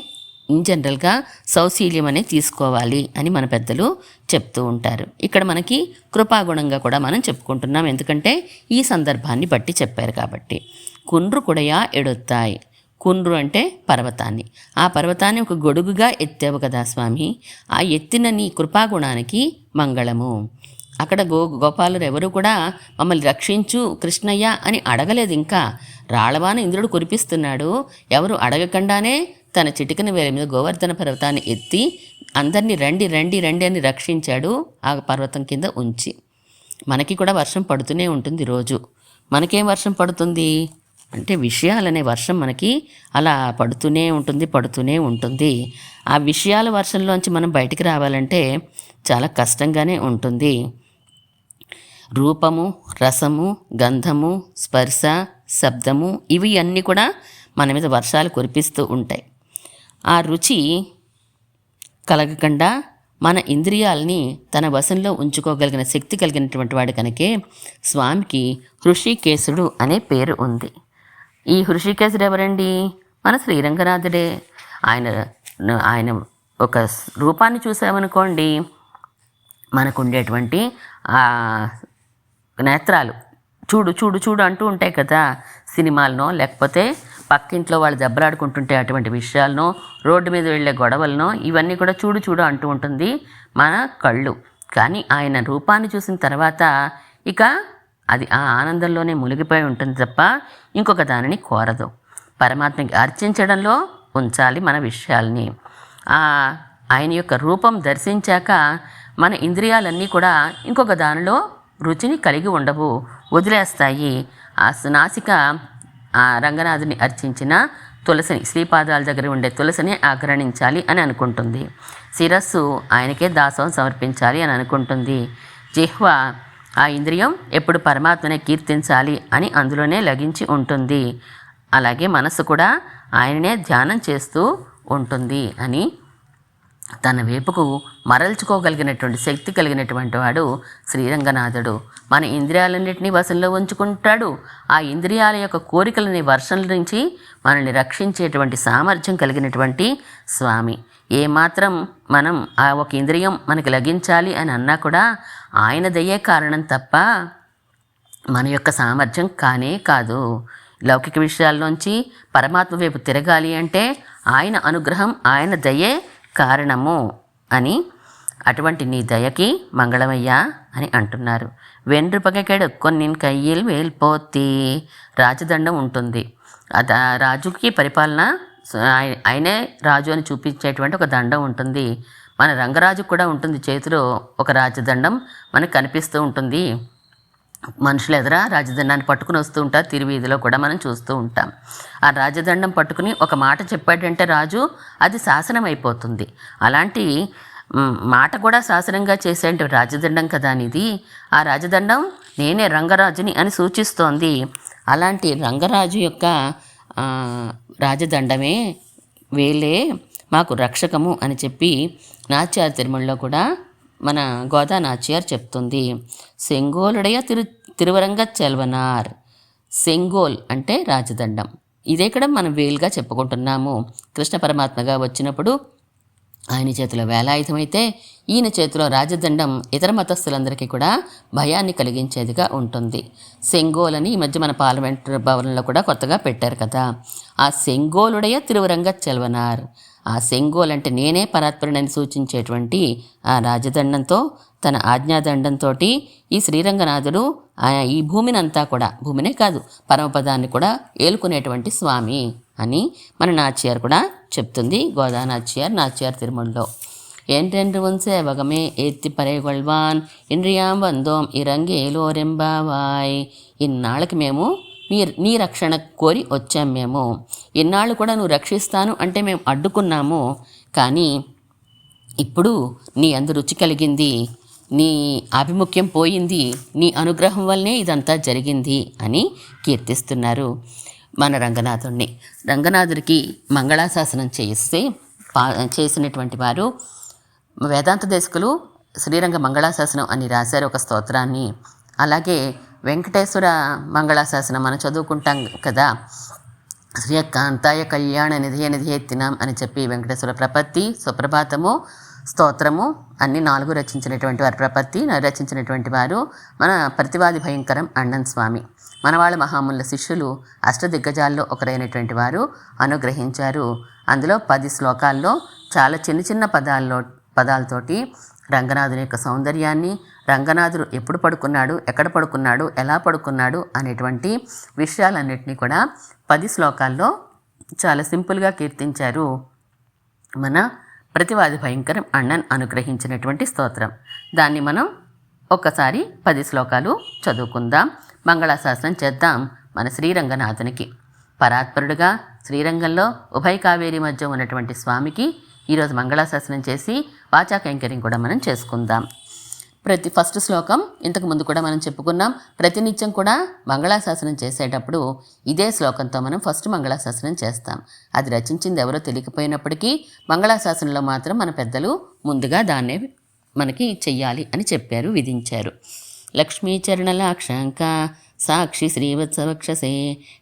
S1: ఇన్ జనరల్గా సౌశీల్యం అనే తీసుకోవాలి అని మన పెద్దలు చెప్తూ ఉంటారు. ఇక్కడ మనకి కృపాగుణంగా కూడా మనం చెప్పుకుంటున్నాం, ఎందుకంటే ఈ సందర్భాన్ని బట్టి చెప్పారు కాబట్టి. కుండ్రు కుడయా ఎడొత్తాయి. కుండ్రు అంటే పర్వతాన్ని, ఆ పర్వతాన్ని ఒక గొడుగుగా ఎత్తావు కదా స్వామి, ఆ ఎత్తిన నీ కృపాగుణానికి మంగళము. అక్కడ గోపాలురు ఎవరు కూడా మమ్మల్ని రక్షించు కృష్ణయ్య అని అడగలేదు. ఇంకా రాళవాన ఇంద్రుడు కురిపిస్తున్నాడు, ఎవరు అడగకుండానే తన చిటికన వేల మీద గోవర్ధన పర్వతాన్ని ఎత్తి అందరినీ రండి రండి రండి అని రక్షించాడు ఆ పర్వతం కింద ఉంచి. మనకి కూడా వర్షం పడుతూనే ఉంటుంది రోజు. మనకేం వర్షం పడుతుంది అంటే విషయాలనే వర్షం మనకి అలా పడుతూనే ఉంటుంది. ఆ విషయాల వర్షంలోంచి మనం బయటికి రావాలంటే చాలా కష్టంగానే ఉంటుంది. రూపము, రసము, గంధము, స్పర్శ, శబ్దము ఇవి అన్నీ కూడా మన మీద వర్షాలు కురిపిస్తూ ఉంటాయి. ఆ రుచి కలగకుండా మన ఇంద్రియాలని తన వశంలో ఉంచుకోగలిగిన శక్తి కలిగినటువంటి వాడు కనుకే స్వామికి హృషికేశుడు అనే పేరు ఉంది. ఈ హృషికేశుడు ఎవరండి? మన శ్రీరంగనాథుడే. ఆయన ఒక రూపాన్ని చూసామనుకోండి, మనకు ఉండేటువంటి నేత్రాలు చూడు చూడు చూడు అంటూ ఉంటాయి కదా, సినిమాలనో లేకపోతే పక్కింట్లో వాళ్ళు దెబ్బలాడుకుంటుంటే అటువంటి విషయాలనో, రోడ్డు మీద వెళ్ళే గొడవలనో, ఇవన్నీ కూడా చూడు చూడు అంటూ ఉంటుంది మన కళ్ళు. కానీ ఆయన రూపాన్ని చూసిన తర్వాత ఇక అది ఆ ఆనందంలోనే మునిగిపోయి ఉంటుంది తప్ప ఇంకొక దానిని కోరదు. పరమాత్మకి అర్చించడంలో ఉంచాలి మన విషయాల్ని. ఆయన యొక్క రూపం దర్శించాక మన ఇంద్రియాలన్నీ కూడా ఇంకొక దానిలో రుచిని కలిగి ఉండవు, వదిలేస్తాయి. ఆ నాసిక ఆ రంగనాథుని అర్చించిన తులసిని, శ్రీపాదాల దగ్గర ఉండే తులసిని ఆగ్రహించాలి అని అనుకుంటుంది. శిరస్సు ఆయనకే దాసోహం సమర్పించాలి అని అనుకుంటుంది. జిహ్వ ఆ ఇంద్రియం ఎప్పుడు పరమాత్మనే కీర్తించాలి అని అందులోనే లగించి ఉంటుంది. అలాగే మనస్సు కూడా ఆయననే ధ్యానం చేస్తూ ఉంటుంది అని తన వైపుకు మరల్చుకోగలిగినటువంటి శక్తి కలిగినటువంటి వాడు శ్రీరంగనాథుడు. మన ఇంద్రియాలన్నింటినీ వశంలో ఉంచుకుంటాడు. ఆ ఇంద్రియాల యొక్క కోరికలని వర్షం నుంచి మనల్ని రక్షించేటువంటి సామర్థ్యం కలిగినటువంటి స్వామి. ఏమాత్రం మనం ఆ ఒక ఇంద్రియం మనకి లగించాలి అని అన్నా కూడా ఆయన దయ్యే కారణం తప్ప మన యొక్క సామర్థ్యం కానే కాదు. లౌకిక విషయాల్లోంచి పరమాత్మ వైపు తిరగాలి అంటే ఆయన అనుగ్రహం, ఆయన దయే కారణము అని, అటువంటి నీ దయకి మంగళమయ్యా అని అంటున్నారు. వెండ్రుపకెడు కొన్నిన్ కయ్యిల్ వేల్పోతి, రాజదండం ఉంటుంది. అది రాజుకి పరిపాలన, ఆయనే రాజు అని చూపించేటువంటి ఒక దండం ఉంటుంది. మన రంగరాజు కూడా ఉంటుంది చేతిలో ఒక రాజదండం మనకు కనిపిస్తూ ఉంటుంది. మనుషులు ఎదురా రాజదండాన్ని పట్టుకుని వస్తూ ఉంటారు, తిరువీధిలో కూడా మనం చూస్తూ ఉంటాం. ఆ రాజదండం పట్టుకుని ఒక మాట చెప్పాడంటే రాజు, అది శాసనం అయిపోతుంది. అలాంటి మాట కూడా శాసనంగా చేసేంటి రాజదండం కదా అనేది. ఆ రాజదండం నేనే రంగరాజుని అని సూచిస్తోంది. అలాంటి రంగరాజు యొక్క రాజదండమే వేలే మాకు రక్షకము అని చెప్పి నాట్యార్ తిరుమలలో కూడా మన గోదా నాచ్యార్ చెప్తుంది. సెంగోలుడయ తిరువరంగ చెల్వనార్. సెంగోల్ అంటే రాజదండం. ఇదే కూడా మనం వేలుగా చెప్పుకుంటున్నాము. కృష్ణ పరమాత్మగా వచ్చినప్పుడు ఆయన చేతిలో వేలాయుధమైతే ఈయన చేతిలో రాజదండం ఇతర మతస్థులందరికీ కూడా భయాన్ని కలిగించేదిగా ఉంటుంది. సెంగోల్ అని ఈ మధ్య మన పార్లమెంట్ భవనంలో కూడా కొత్తగా పెట్టారు కదా. ఆ సెంగోలుడయ తిరువరంగ చెల్వనార్. ఆ సెంగోల్ అంటే నేనే పరాత్పరుడని సూచించేటువంటి ఆ రాజదండంతో, తన ఆజ్ఞాదండంతో ఈ శ్రీరంగనాథుడు ఈ భూమినంతా కూడా, భూమినే కాదు పరమపదాన్ని కూడా ఏలుకునేటువంటి స్వామి అని మన నాచ్యార్ కూడా చెప్తుంది. గోదా నాచ్యార్ తిరుమలలో. என்றென்று உன் சேவகமே ஏத்தி பறைகொள்வான் இன்றியாம் வந்தோம் ఇరంగేలోరెంబావాయ్. ఇన్నాళ్ళకి మేము నీ రక్షణ కోరి వచ్చాం. మేము ఇన్నాళ్ళు కూడా నువ్వు రక్షిస్తాను అంటే మేము అడ్డుకున్నాము. కానీ ఇప్పుడు నీ అందు రుచి కలిగింది, నీ ఆభిముఖ్యం పోయింది, నీ అనుగ్రహం వల్లనే ఇదంతా జరిగింది అని కీర్తిస్తున్నారు మన రంగనాథుడిని. రంగనాథుడికి మంగళాశాసనం చేసినటువంటి వారు వేదాంత దేశకులు శ్రీరంగ మంగళాశాసనం అని రాశారు ఒక స్తోత్రాన్ని. అలాగే వెంకటేశ్వర మంగళాశాసనం మనం చదువుకుంటాం కదా. శ్రీకాంతాయ కళ్యాణ నిధియెత్తినాం అని చెప్పి వెంకటేశ్వర ప్రపత్తి, సుప్రభాతము, స్తోత్రము అన్ని 4 రచించినటువంటి వారు. ప్రపత్తి రచించినటువంటి వారు మన ప్రతివాది భయంకరం అಣ್ಣన్ స్వామి. మనవాళ్ళ మహాముల శిష్యులు అష్టదిగ్గజాల్లో ఒకరైనటువంటి వారు అనుగ్రహించారు. అందులో 10 శ్లోకాల్లో చాలా చిన్న చిన్న పదాలతోటి రంగనాథుని యొక్క సౌందర్యాన్ని, రంగనాథుడు ఎప్పుడు పడుకున్నాడు, ఎక్కడ పడుకున్నాడు, ఎలా పడుకున్నాడు అనేటువంటి విషయాలన్నింటినీ కూడా 10 శ్లోకాల్లో చాలా సింపుల్గా కీర్తించారు మన ప్రతివాది భయంకరం అಣ್ಣన్ అనుగ్రహించినటువంటి స్తోత్రం. దాన్ని మనం ఒక్కసారి 10 శ్లోకాలు చదువుకుందాం, మంగళాశాసనం చేద్దాం మన శ్రీరంగనాథునికి. పరాత్పరుడుగా శ్రీరంగంలో ఉభయ కావేరి మధ్య ఉన్నటువంటి స్వామికి ఈరోజు మంగళాశాసనం చేసి వాచా కైంకర్యం కూడా మనం చేసుకుందాం. ఫస్ట్ శ్లోకం ఇంతకు ముందు కూడా మనం చెప్పుకున్నాం. ప్రతినిత్యం కూడా మంగళాశాసనం చేసేటప్పుడు ఇదే శ్లోకంతో మనం ఫస్ట్ మంగళాశాసనం చేస్తాం. అది రచించింది ఎవరో తెలియకపోయినప్పటికీ మంగళాశాసనంలో మాత్రం మన పెద్దలు ముందుగా దాన్నే మనకి చెయ్యాలి అని చెప్పారు, విధించారు. లక్ష్మీచరణలాక్షాంక సాక్షి శ్రీవత్సవక్షసే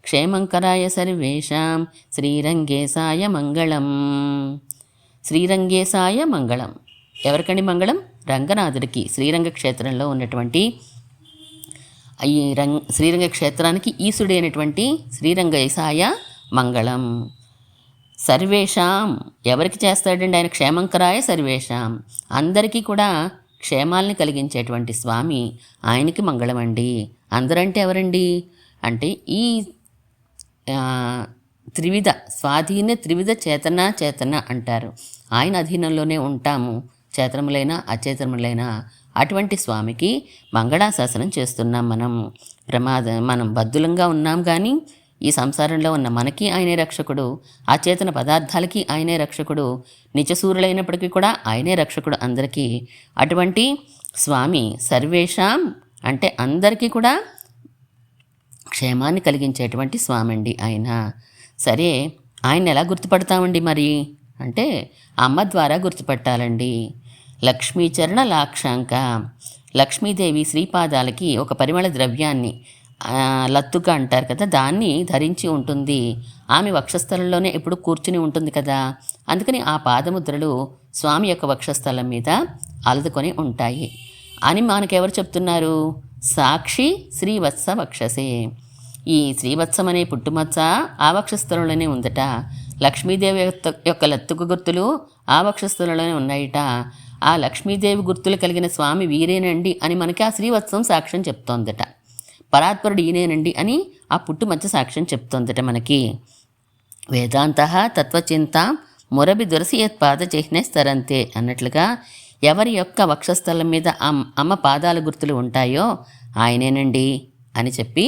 S1: క్షేమంకరాయ సర్వేషాం శ్రీరంగేశాయ మంగళం. శ్రీరంగేశాయ మంగళం. ఎవరికండి మంగళం? రంగనాథుడికి. శ్రీరంగ క్షేత్రంలో ఉన్నటువంటి ఈ శ్రీరంగ క్షేత్రానికి ఈశుడైనటువంటి శ్రీరంగేశాయ మంగళం. సర్వేషాం ఎవరికి చేస్తాడండి ఆయన? క్షేమంకరాయ సర్వేషాం అందరికీ కూడా క్షేమాల్ని కలిగించేటువంటి స్వామి, ఆయనకి మంగళమండి. అందరంటే ఎవరండి అంటే ఈ త్రివిధ స్వాధీన త్రివిధ చేతన అంటారు. ఆయన అధీనంలోనే ఉంటాము, చేతనములైన అచేతనములైన. అటువంటి స్వామికి మంగళాశాసనం చేస్తున్నాం. మనం బద్దులంగా ఉన్నాం, కానీ ఈ సంసారంలో ఉన్న మనకి ఆయనే రక్షకుడు, అచేతన పదార్థాలకి ఆయనే రక్షకుడు, నిత్యసూరులైనప్పటికీ కూడా ఆయనే రక్షకుడు అందరికీ. అటువంటి స్వామి సర్వేషాం అంటే అందరికీ కూడా క్షేమాన్ని కలిగించేటువంటి స్వామి అండి ఆయన. సరే, ఆయన ఎలా గుర్తుపడతామండి మరి అంటే అమ్మ ద్వారా గుర్తుపట్టాలండి. లక్ష్మీచరణ లాక్షాంక, లక్ష్మీదేవి శ్రీపాదాలకి ఒక పరిమళ ద్రవ్యాన్ని లత్తుక అంటారు కదా, దాన్ని ధరించి ఉంటుంది. ఆమె వక్షస్థలంలోనే ఎప్పుడు కూర్చుని ఉంటుంది కదా, అందుకని ఆ పాదముద్రలు స్వామి యొక్క వక్షస్థలం మీద అలదుకొని ఉంటాయి అని మనకెవరు చెప్తున్నారు? సాక్షి శ్రీవత్స వక్షసే. ఈ శ్రీవత్సం అనే పుట్టుమచ్చ ఆ వక్షస్థలంలోనే ఉందట. లక్ష్మీదేవి యొక్క లత్తుక గుర్తులు ఆ వక్షస్థలంలోనే ఉన్నాయిట. ఆ లక్ష్మీదేవి గుర్తులు కలిగిన స్వామి వీరేనండి అని మనకి ఆ శ్రీవత్సం సాక్ష్యం చెప్తోందట. పరాత్పరుడు ఈయనేనండి అని ఆ పుట్టుమచ్చ సాక్ష్యం చెప్తోందట మనకి. వేదాంత తత్వచింత మురబి దురసియత్పాద చిహ్నే స్తరంతే అన్నట్లుగా ఎవరి యొక్క వక్షస్థలం మీద అమ్మ పాదాల గుర్తులు ఉంటాయో ఆయనేనండి అని చెప్పి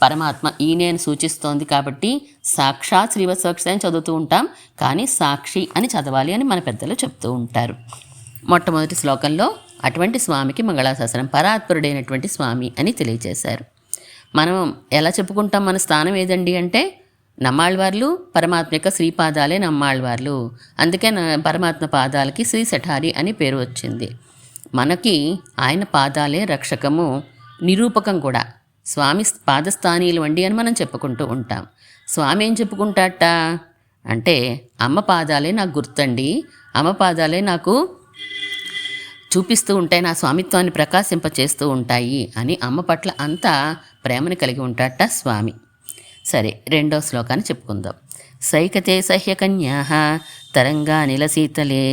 S1: పరమాత్మ ఈయనేని సూచిస్తోంది. కాబట్టి సాక్షాత్ శ్రీవత్సవక్ష అని చదువుతూ ఉంటాం, కానీ సాక్షి అని చదవాలి అని మన పెద్దలు చెప్తూ ఉంటారు. మొట్టమొదటి శ్లోకంలో అటువంటి స్వామికి మంగళాశాసనం, పరాత్పరుడైనటువంటి స్వామి అని తెలియజేశారు. మనం ఎలా చెప్పుకుంటాం? మన స్థానం ఏదండి అంటే నమ్మాళ్ళవార్లు పరమాత్మ యొక్క శ్రీపాదాలే నమ్మాళ్ళవార్లు. అందుకే పరమాత్మ పాదాలకి శ్రీ శఠారి అని పేరు వచ్చింది. మనకి ఆయన పాదాలే రక్షకము, నిరూపకం కూడా. స్వామి పాదస్థానీయులు వండి అని మనం చెప్పుకుంటూ ఉంటాం. స్వామి ఏం చెప్పుకుంటాట అంటే అమ్మ పాదాలే నాకు గుర్తండి, అమ్మ పాదాలే నాకు చూపిస్తూ ఉంటాయి, నా స్వామిత్వాన్ని ప్రకాశింపచేస్తూ ఉంటాయి అని అమ్మ పట్ల అంత ప్రేమని కలిగి ఉంటాట స్వామి. సరే, రెండో శ్లోకాన్ని చెప్పుకుందాం. సైకతే సహ్యకన్యా తరంగా నిలశీతలే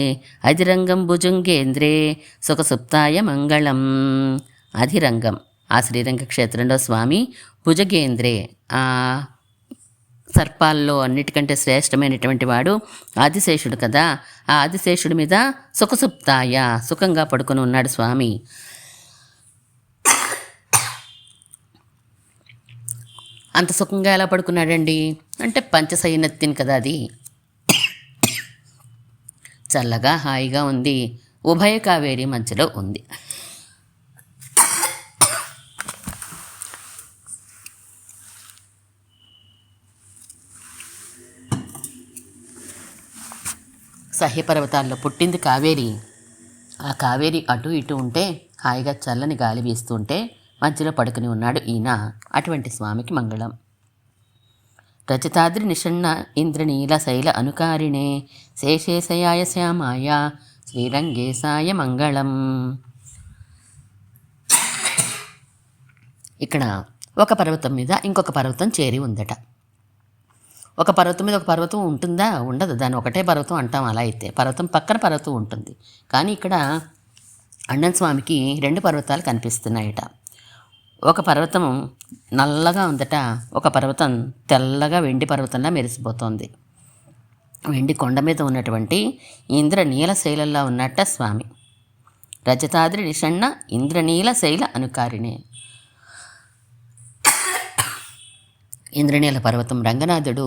S1: అధిరంగం భుజంగేంద్రే సుఖసుప్తాయ మంగళం. అధిరంగం ఆ శ్రీరంగ క్షేత్రంలో స్వామి భుజగేంద్రే, ఆ సర్పాల్లో అన్నిటికంటే శ్రేష్టమైనటువంటి వాడు ఆదిశేషుడు కదా. ఆ ఆదిశేషుడి మీద సుఖసుప్తాయ సుఖంగా పడుకొని ఉన్నాడు స్వామి. అంత సుఖంగా ఎలా పడుకున్నాడండి అంటే పంచశయనత్తిని కదా, అది చల్లగా హాయిగా ఉంది, ఉభయ కావేరి మధ్యలో ఉంది. సహ్యపర్వతాల్లో పుట్టింది కావేరి. ఆ కావేరి అటు ఇటు ఉంటే హాయిగా చల్లని గాలి వీస్తుంటే మధ్యలో పడుకుని ఉన్నాడు ఈయన. అటువంటి స్వామికి మంగళం. రజతాద్రి నిషన్న ఇంద్రనీల శైల అనుకారిణే శేషేశయాయ శ్యామాయ శ్రీరంగేశాయ మంగళం. ఇక్కడ ఒక పర్వతం మీద ఇంకొక పర్వతం చేరి ఉందట. ఒక పర్వతం మీద ఒక పర్వతం ఉంటుందా? ఉండదు. దాన్ని ఒకటే పర్వతం అంటాం. అలా అయితే పర్వతం పక్కన పర్వతం ఉంటుంది. కానీ ఇక్కడ అಣ್ಣన్ స్వామికి రెండు పర్వతాలు కనిపిస్తున్నాయట. ఒక పర్వతం నల్లగా ఉందట, ఒక పర్వతం తెల్లగా వెండి పర్వతంలా మెరిసిపోతోంది. వెండి కొండ మీద ఉన్నటువంటి ఇంద్రనీల శైలంలా ఉన్నట్ట స్వామి. రజతాద్రి నిషన్న ఇంద్రనీల శైల అనుకారిణే. ఇంద్రనీల పర్వతం రంగనాథుడు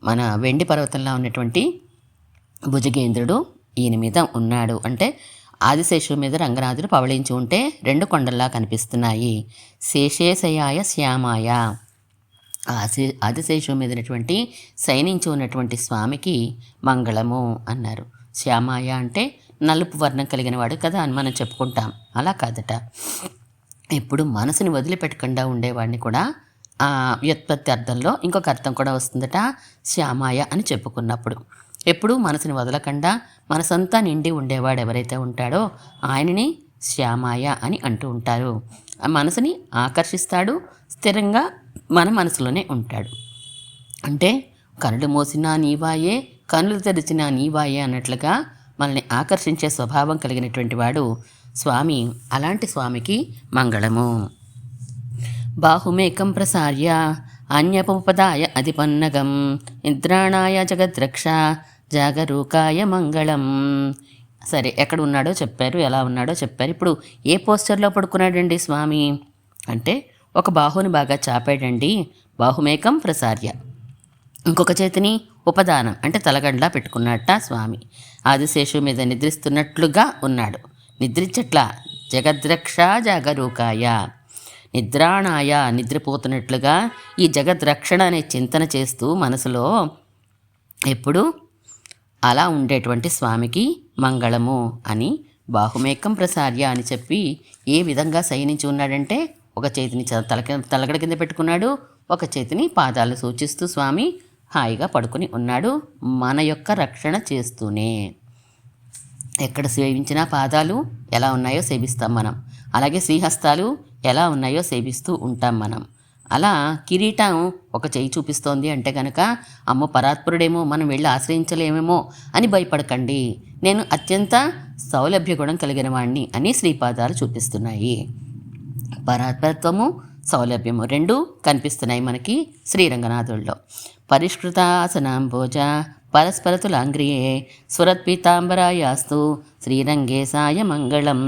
S1: మన వెండి పర్వతంలా ఉన్నటువంటి భుజగేంద్రుడు ఈయన మీద ఉన్నాడు. అంటే ఆదిశేషుడి మీద రంగనాథుడు పవళించి ఉంటే రెండు కొండల్లా కనిపిస్తున్నాయి. శేషేశయాయ శ్యామాయ, ఆదిశేషుడి మీదటువంటి శయనించి ఉన్నటువంటి స్వామికి మంగళము అన్నారు. శ్యామాయ అంటే నలుపు వర్ణం కలిగిన వాడు కదా అని మనం చెప్పుకుంటాం. అలా కాదట, ఎప్పుడు మనసుని వదిలిపెట్టకుండా ఉండేవాడిని కూడా వ్యుత్పత్తి అర్థంలో ఇంకొక అర్థం కూడా వస్తుందట శ్యామాయ అని చెప్పుకున్నప్పుడు. ఎప్పుడూ మనసుని వదలకుండా మనసంతా నిండి ఉండేవాడు ఎవరైతే ఉంటాడో ఆయనని శ్యామాయ అని అంటూ ఉంటారు. ఆ మనసుని ఆకర్షిస్తాడు, స్థిరంగా మన మనసులోనే ఉంటాడు. అంటే కనులు మోసినా నీవాయే, కనులు తెరిచినా నీవాయే అన్నట్లుగా మనల్ని ఆకర్షించే స్వభావం కలిగినటువంటి వాడు స్వామి అలాంటి స్వామికి మంగళము. బాహుమేకం ప్రసార్య అన్యపముపదాయ అధిపన్నగం నిద్రాణాయ జగద్రక్ష జాగరూకాయ మంగళం. సరే, ఎక్కడ ఉన్నాడో చెప్పారు, ఎలా ఉన్నాడో చెప్పారు. ఇప్పుడు ఏ పోస్చర్లో పడుకున్నాడండి స్వామి అంటే ఒక బాహుని బాగా చాపాడండి, బాహుమేకం ప్రసార్య. ఇంకొక చేతిని ఉపదానం అంటే తలగండ్లా పెట్టుకున్నట్ట స్వామి. ఆదిశేషు మీద నిద్రిస్తున్నట్లుగా ఉన్నాడు. నిద్రించట్లా, జగద్రక్ష జాగరూకాయ, నిద్రాణాయ నిద్రపోతున్నట్లుగా ఈ జగద్రక్షణ అనే చింతన చేస్తూ మనసులో ఎప్పుడు అలా ఉండేటువంటి స్వామికి మంగళము అని బాహుమేకం ప్రసార్య అని చెప్పి ఏ విధంగా శయనించి ఉన్నాడంటే ఒక చేతిని తలగడ కింద పెట్టుకున్నాడు, ఒక చేతిని పాదాలు సూచిస్తూ స్వామి హాయిగా పడుకొని ఉన్నాడు, మన యొక్క రక్షణ చేస్తూనే. ఎక్కడ సేవించినా పాదాలు ఎలా ఉన్నాయో సేవిస్తాం మనం, అలాగే శ్రీహస్తాలు ఎలా ఉన్నాయో సేవిస్తూ ఉంటాం మనం. అలా కిరీటం ఒక చెయ్యి చూపిస్తోంది అంటే కనుక అమ్మో పరాత్పరుడేమో, మనం వెళ్ళి ఆశ్రయించలేమేమో అని భయపడకండి, నేను అత్యంత సౌలభ్య గుణం కలిగిన వాణ్ణి అని శ్రీపాదాలు చూపిస్తున్నాయి. పరాత్పరత్వము సౌలభ్యము రెండు కనిపిస్తున్నాయి మనకి శ్రీరంగనాథుల్లో. పరిష్కృతాసనాంబోజ పరస్పరతులాంగ్రియే స్వరత్పీతాంబరాయాస్తు శ్రీరంగేశాయ మంగళం.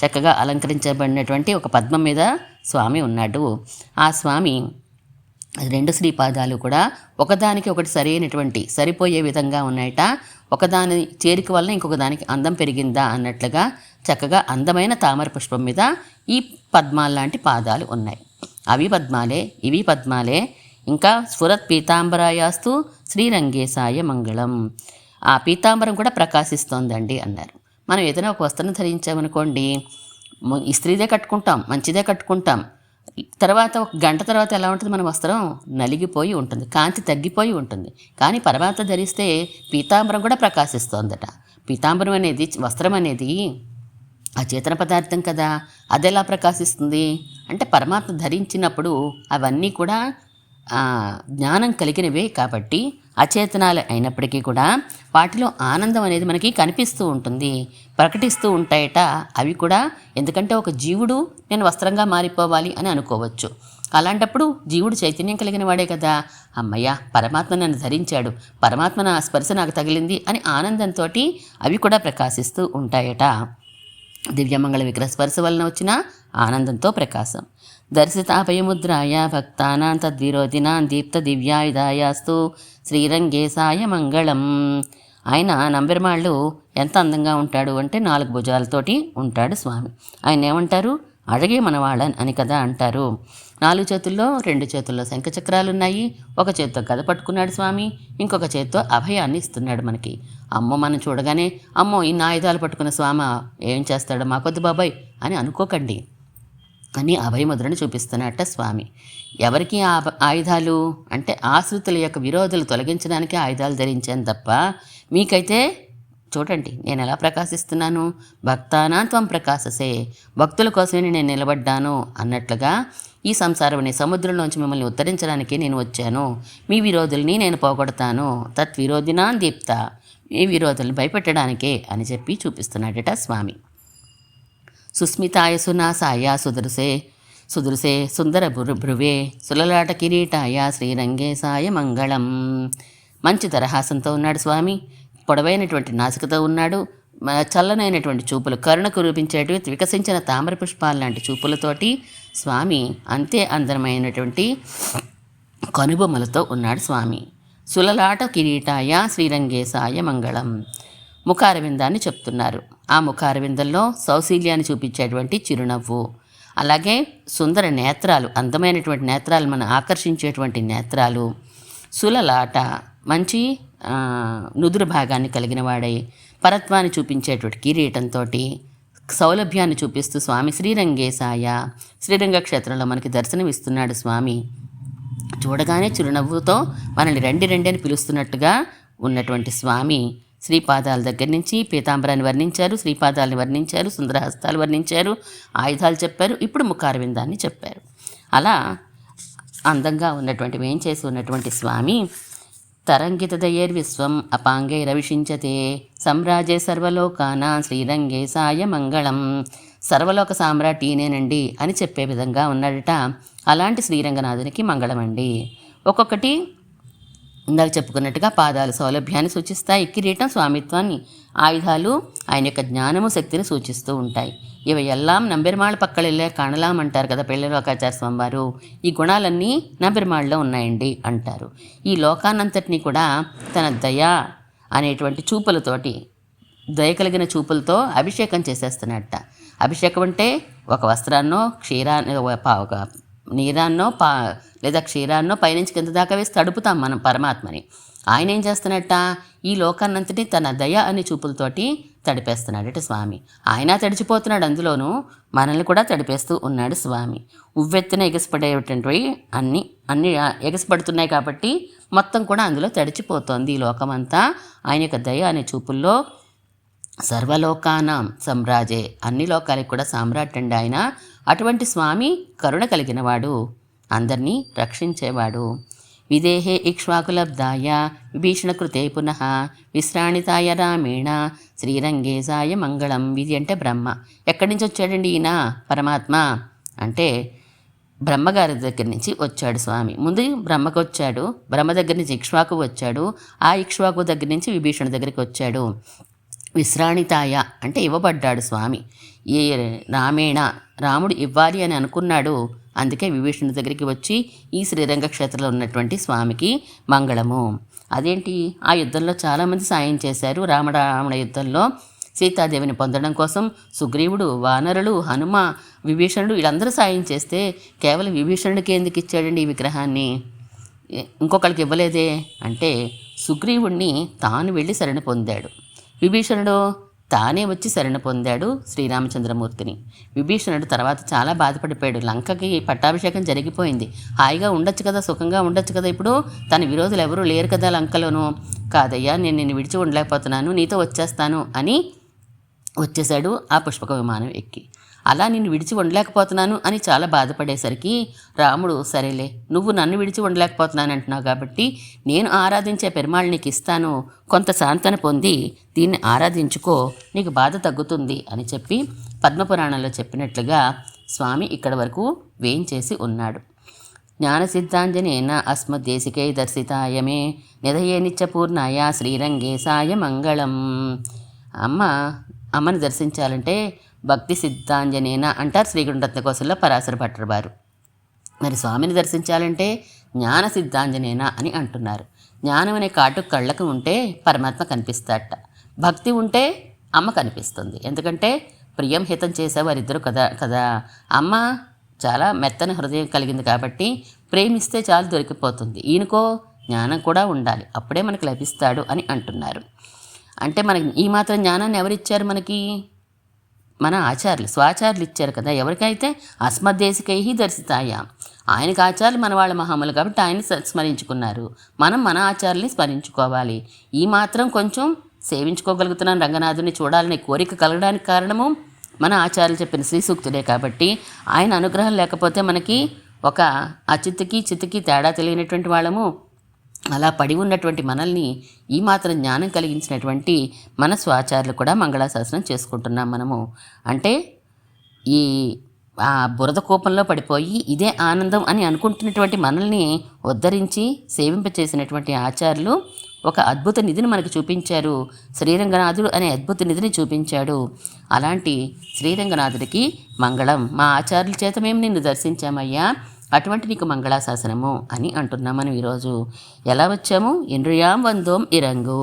S1: చక్కగా అలంకరించబడినటువంటి ఒక పద్మం మీద స్వామి ఉన్నాడు. ఆ స్వామి రెండు శ్రీపాదాలు కూడా ఒకదానికి ఒకటి సరైనటువంటి సరిపోయే విధంగా ఉన్నాయట. ఒకదాని చేరిక వల్ల ఇంకొక దానికి అందం పెరిగిందా అన్నట్లుగా చక్కగా అందమైన తామర పుష్పం మీద ఈ పద్మాల్లాంటి పాదాలు ఉన్నాయి. అవి పద్మాలే, ఇవి పద్మాలే. ఇంకా స్ఫురత్ పీతాంబరాయాస్తు శ్రీరంగేశాయ మంగళం. ఆ పీతాంబరం కూడా ప్రకాశిస్తోందండి అన్నారు. మనం ఏదైనా ఒక వస్త్రం ధరించామనుకోండి, ఇస్త్రీదే కట్టుకుంటాం, మంచిదే కట్టుకుంటాం, తర్వాత ఒక గంట తర్వాత ఎలా ఉంటుంది మన వస్త్రం? నలిగిపోయి ఉంటుంది, కాంతి తగ్గిపోయి ఉంటుంది. కానీ పరమాత్మ ధరిస్తే పీతాంబరం కూడా ప్రకాశిస్తోందట. పీతాంబరం అనేది, వస్త్రం అనేది అచేతన పదార్థం కదా, అది ఎలా ప్రకాశిస్తుంది అంటే పరమాత్మ ధరించినప్పుడు అవన్నీ కూడా జ్ఞానం కలిగినవే కాబట్టి అచేతనాలు అయినప్పటికీ కూడా వాటిలో ఆనందం అనేది మనకి కనిపిస్తూ ఉంటుంది, ప్రకటిస్తూ ఉంటాయట అవి కూడా. ఎందుకంటే ఒక జీవుడు నేను వస్త్రంగా మారిపోవాలి అని అనుకోవచ్చు. అలాంటప్పుడు జీవుడు చైతన్యం కలిగిన వాడే కదా, అమ్మయ్య పరమాత్మ నన్ను ధరించాడు, పరమాత్మ నా స్పర్శ నాకు తగిలింది అని ఆనందంతో అవి కూడా ప్రకాశిస్తూ ఉంటాయట. దివ్యమంగళ విగ్రహ స్పర్శ వలన వచ్చిన ఆనందంతో ప్రకాశం. దర్శితాభయముద్రాయ భక్తానాం తద్విరోధినాం దీప్త దివ్యాయుధాయాస్తు శ్రీరంగేశాయ మంగళం. ఆయన నంబెరమాళ్ళు ఎంత అందంగా ఉంటాడు అంటే 4 భుజాలతోటి ఉంటాడు స్వామి. ఆయన ఏమంటారు? అழగే మనవాళన్ అని కదా అంటారు. 4 చేతుల్లో 2 చేతుల్లో శంఖచక్రాలు ఉన్నాయి, ఒక చేత్తో గద పట్టుకున్నాడు స్వామి, ఇంకొక చేత్తో అభయాన్ని ఇస్తున్నాడు మనకి. అమ్మో మనం చూడగానే అమ్మో ఇన్ని ఆయుధాలు పట్టుకున్న స్వామి ఏం చేస్తాడో మాకొద్దు బాబాయ్ అని అనుకోకండి అని అభయముద్రను చూపిస్తున్నట్ట స్వామి. ఎవరికి ఆయుధాలు అంటే ఆశ్రితుల యొక్క విరోధులు తొలగించడానికి ఆయుధాలు ధరించాను తప్ప మీకైతే చూడండి నేను ఎలా ప్రకాశిస్తున్నాను. భక్తానా త్వం ప్రకాశసే, భక్తుల కోసమే నేను నిలబడ్డాను అన్నట్లుగా ఈ సంసారం అనే సముద్రంలోంచి మిమ్మల్ని ఉద్ధరించడానికి నేను వచ్చాను, మీ విరోధుల్ని నేను పోగొడతాను, తత్విరోధినా దీప్త, మీ విరోధుల్ని భయపెట్టడానికే అని చెప్పి చూపిస్తున్నాడట స్వామి. సుస్మితాయ సునాసాయ సుదృశే సుందర భ్రువే సులలాట కిరీటాయ శ్రీరంగేశాయ మంగళం. మంచి దరహాసంతో ఉన్నాడు స్వామి, పొడవైనటువంటి నాసికతో ఉన్నాడు, చల్లనైనటువంటి చూపులు, కరుణ కురిపించేటువంటి వికసించిన తామర పుష్పాల లాంటి చూపులతోటి స్వామి అంతే అందమైనటువంటి కనుబొమ్మలతో ఉన్నాడు స్వామి. సులలాట కిరీటాయ శ్రీరంగేశాయ మంగళం. ముఖారవిందాన్ని చెప్తున్నారు. ఆ ముఖారవిందంలో సౌశీల్యాన్ని చూపించేటువంటి చిరునవ్వు, అలాగే సుందర నేత్రాలు, అందమైనటువంటి నేత్రాలు, మనం ఆకర్షించేటువంటి నేత్రాలు, సులలాట మంచి నుదురు భాగాన్ని కలిగిన వాడై పరత్వాన్ని చూపించేటువంటి కిరీటంతో సౌలభ్యాన్ని చూపిస్తూ స్వామి శ్రీరంగేశాయ, శ్రీరంగ క్షేత్రంలో మనకి దర్శనమిస్తున్నాడు స్వామి. చూడగానే చిరునవ్వుతో మనల్ని రండి రండి అని పిలుస్తున్నట్టుగా ఉన్నటువంటి స్వామి శ్రీపాదాల దగ్గర నుంచి పీతాంబరాన్ని వర్ణించారు, శ్రీపాదాలను వర్ణించారు, సుందరహస్తాలు వర్ణించారు, ఆయుధాలు చెప్పారు, ఇప్పుడు ముఖారవిందాన్ని చెప్పారు. అలా అందంగా ఉన్నటువంటి వేంచేసి ఉన్నటువంటి స్వామి తరంగితదయైర్విశ్వం అపాంగైరవిషించతే సమ్రాజే సర్వలోకానా శ్రీరంగే సాయ మంగళం. సర్వలోక సామ్రాట్ ఈయనేనండి అని చెప్పే విధంగా ఉన్నాడట. అలాంటి శ్రీరంగనాథునికి మంగళమండి. ఒక్కొక్కటి ఇందాక చెప్పుకున్నట్టుగా పాదాలు సౌలభ్యాన్ని సూచిస్తాయి, కిరీటం స్వామిత్వాన్ని, ఆయుధాలు ఆయన యొక్క జ్ఞానము శక్తిని సూచిస్తూ ఉంటాయి. ఇవి ఎల్లాం నంబెరుమాళ్ పక్కలెళ్ళే కాణలాం అంటారు కదా పెళ్ళలోకాచార్య స్వామివారు. ఈ గుణాలన్నీ నంబెరుమాళ్ళలో ఉన్నాయండి అంటారు. ఈ లోకాన్నంతటినీ కూడా తన దయ అనేటువంటి చూపులతోటి, దయ కలిగిన చూపులతో అభిషేకం చేసేస్తున్నట్ట. అభిషేకం అంటే ఒక వస్త్రాన్నో ఒక నీరాన్నో లేదా క్షీరాన్నో పైనుంచి కింద దాకా వేసి తడుపుతాం మనం పరమాత్మని. ఆయన ఏం చేస్తున్నట్ట, ఈ లోకాన్నంతటి తన దయ అనే చూపులతోటి తడిపేస్తున్నాడట స్వామి. ఆయన తడిచిపోతున్నాడు, అందులోనూ మనల్ని కూడా తడిపేస్తూ ఉన్నాడు స్వామి. ఉవ్వెత్తున ఎగసిపడేటువంటివి అన్నీ ఎగసిపడుతున్నాయి కాబట్టి మొత్తం కూడా అందులో తడిచిపోతోంది ఈ లోకమంతా ఆయన యొక్క దయ అనే చూపుల్లో. సర్వలోకానాం సమ్రాజే, అన్ని లోకాలకు కూడా సామ్రాట్ అండి ఆయన. అటువంటి స్వామి కరుణ కలిగినవాడు, అందరినీ రక్షించేవాడు. విదేహే ఇక్ష్వాకులబ్ధాయ విభీషణకృతే పునః విశ్రాణితాయ రామేణ శ్రీరంగేశాయ మంగళం. విధి అంటే బ్రహ్మ. ఎక్కడి నుంచి వచ్చాడండి ఈయన? పరమాత్మ అంటే బ్రహ్మగారి దగ్గర నుంచి వచ్చాడు స్వామి. ముందు బ్రహ్మకు వచ్చాడు, బ్రహ్మ దగ్గర నుంచి ఇక్ష్వాకు వచ్చాడు, ఆ ఇక్ష్వాకు దగ్గర నుంచి విభీషణ దగ్గరికి వచ్చాడు. విశ్రాణితాయ అంటే ఇవ్వబడ్డాడు స్వామి. ఏ రామేణ, రాముడు ఇవ్వాలి అని అనుకున్నాడు, అందుకే విభీషణుడి దగ్గరికి వచ్చి ఈ శ్రీరంగ క్షేత్రంలో ఉన్నటువంటి స్వామికి మంగళము. అదేంటి, ఆ యుద్ధంలో చాలామంది సాయం చేశారు. రావణ యుద్ధంలో సీతాదేవిని పొందడం కోసం సుగ్రీవుడు, వానరులు, హనుమ, విభీషణుడు వీళ్ళందరూ సాయం చేస్తే కేవలం విభీషణుడికి ఎందుకు ఇచ్చాడండి ఈ విగ్రహాన్ని? ఇంకొకరికి ఇవ్వలేదే అంటే సుగ్రీవుడిని తాను వెళ్ళి శరణ పొందాడు, విభీషణుడు తానే వచ్చి శరణ పొందాడు శ్రీరామచంద్రమూర్తిని. విభీషణుడు తర్వాత చాలా బాధపడిపోయాడు. లంకకి పట్టాభిషేకం జరిగిపోయింది, హాయిగా ఉండొచ్చు కదా, సుఖంగా ఉండొచ్చు కదా, ఇప్పుడు తన విరోధులు ఎవరూ లేరు కదా లంకలోనూ. కాదయ్యా, నేను నిన్ను విడిచి ఉండలేకపోతున్నాను, నీతో వచ్చేస్తాను అని వచ్చేశాడు ఆ పుష్పక విమానం ఎక్కి. అలా నిన్ను విడిచి ఉండలేకపోతున్నాను అని చాలా బాధపడేసరికి రాముడు, సరేలే నువ్వు నన్ను విడిచి ఉండలేకపోతున్నాను అంటున్నావు కాబట్టి నేను ఆరాధించే పెరుమాళ్ నీకు ఇస్తాను, కొంత శాంతన పొంది దీన్ని ఆరాధించుకో, నీకు బాధ తగ్గుతుంది అని చెప్పి పద్మపురాణంలో చెప్పినట్లుగా స్వామి ఇక్కడ వరకు వేయించేసి ఉన్నాడు. జ్ఞానసిద్ధాంజనేన అస్మద్దేశికై దర్శితాయమే నిధయే నిత్యపూర్ణాయ శ్రీరంగేశాయ మంగళం. అమ్మని దర్శించాలంటే భక్తి సిద్ధాంజనేన అంటారు శ్రీగుండరత్నకోశంలో పరాశర భట్టర్ వారు. మరి స్వామిని దర్శించాలంటే జ్ఞాన సిద్ధాంజనేన అని అంటున్నారు. జ్ఞానం అనే కాటు కళ్ళకు ఉంటే పరమాత్మ కనిపిస్తాడట, భక్తి ఉంటే అమ్మ కనిపిస్తుంది. ఎందుకంటే ప్రియం హితం చేసేవారిద్దరు కదా. అమ్మ చాలా మెత్తని హృదయం కలిగింది కాబట్టి ప్రేమిస్తే చాలు దొరికిపోతుంది. ఈయనకో జ్ఞానం కూడా ఉండాలి, అప్పుడే మనకు లభిస్తాడు అని అంటున్నారు. అంటే మనకి ఈ మాత్రం జ్ఞానాన్ని ఎవరిచ్చారు మనకి? మన ఆచార్యులు, స్వాచార్యులు ఇచ్చారు కదా. ఎవరికైతే అస్మద్దేశికై దర్శితాయ, ఆయనకు ఆచార్యులు మన వాళ్ళ మహాములు కాబట్టి ఆయన్ని స్మరించుకున్నారు. మనం మన ఆచార్యుల్ని స్మరించుకోవాలి. ఈ మాత్రం కొంచెం సేవించుకోగలుగుతున్నాను, రంగనాథుని చూడాలనే కోరిక కలగడానికి కారణము మన ఆచార్యులు చెప్పిన శ్రీ సూక్తులే కాబట్టి ఆయన అనుగ్రహం లేకపోతే మనకి ఒక చిత్తుకి తేడా తెలియనటువంటి వాళ్ళము. అలా పడి ఉన్నటువంటి మనల్ని ఈ మాత్రం జ్ఞానం కలిగించినటువంటి మన స్వాచార్యులు కూడా మంగళాశాసనం చేసుకుంటున్నాం మనము. అంటే ఈ ఆ బురద కోపంలో పడిపోయి ఇదే ఆనందం అని అనుకుంటున్నటువంటి మనల్ని ఉద్ధరించి సేవింపచేసినటువంటి ఆచార్యులు ఒక అద్భుత నిధిని మనకు చూపించారు. శ్రీరంగనాథుడు అనే అద్భుత నిధిని చూపించాడు. అలాంటి శ్రీరంగనాథుడికి మంగళం. మా ఆచార్యుల చేత మేము నిన్ను దర్శించామయ్యా, అటువంటి నీకు మంగళాశాసనము అని అంటున్నాం మనం ఈరోజు. ఎలా వచ్చాము? ఇంద్రియాం వందోం ఇరంగు,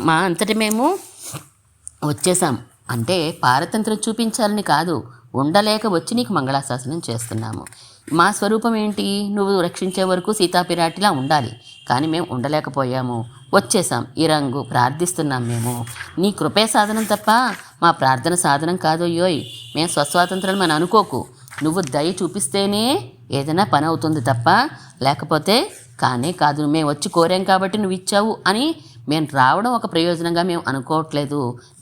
S1: మా అంతటి మేము వచ్చేసాం. అంటే పారతంత్రం చూపించాలని కాదు, ఉండలేక వచ్చి నీకు మంగళాశాసనం చేస్తున్నాము. మా స్వరూపం ఏంటి? నువ్వు రక్షించే వరకు సీతాపిరాటిలా ఉండాలి, కానీ మేము ఉండలేకపోయాము, వచ్చేసాం. ఇరంగు ప్రార్థిస్తున్నాం మేము. నీ కృపే సాధనం తప్ప మా ప్రార్థన సాధనం కాదోయోయ్. మేము స్వస్వాతంత్రం అని అనుకోకు, నువ్వు దయ చూపిస్తేనే ఏదైనా పని అవుతుంది తప్ప లేకపోతే కానే కాదు. మేము వచ్చి కోరాం కాబట్టి నువ్వు ఇచ్చావు అని మేము రావడం ఒక ప్రయోజనంగా మేము అనుకోవట్లేదు.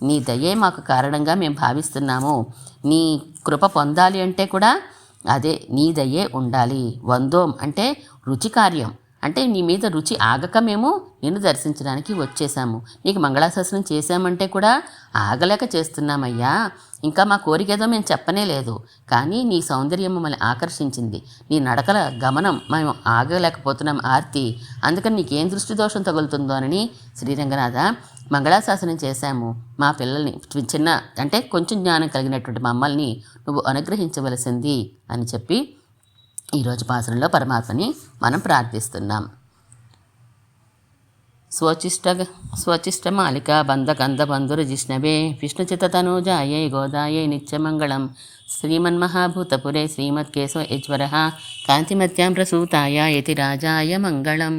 S1: నీ దయే మాకు కారణంగా మేము భావిస్తున్నాము. నీ కృప పొందాలి అంటే కూడా అదే నీ దయే ఉండాలి. వందోం అంటే రుచి కార్యం, అంటే నీ మీద రుచి ఆగక మేము నిన్ను దర్శించడానికి వచ్చేసాము. నీకు మంగళాశాసనం చేశామంటే కూడా ఆగలేక చేస్తున్నామయ్యా. ఇంకా మా కోరిక ఏదో మేము చెప్పనే లేదు, కానీ నీ సౌందర్యం మమ్మల్ని ఆకర్షించింది. నీ నడకల గమనం మేము ఆగలేకపోతున్నాం ఆర్తి. అందుకని నీకేం దృష్టి దోషం తగులుతుందో అని శ్రీరంగనాథ మంగళాశాసనం చేశాము. మా పిల్లల్ని చిన్న అంటే కొంచెం జ్ఞానం కలిగినటువంటి మమ్మల్ని నువ్వు అనుగ్రహించవలసింది అని చెప్పి ఈరోజు పాసరంలో పరమాత్మని మనం ప్రార్థిస్తున్నాం. స్వచిష్ట మాలికా బంధకంద బంధురు జిష్ణవే విష్ణుచితతనూజాయై గోదాయై నిత్యమంగళం శ్రీమన్మహాభూతపురే శ్రీమత్కేశవ యజ్వర కాంతిమత్యాం ప్రసూతాయ యతి రాజాయ మంగళం.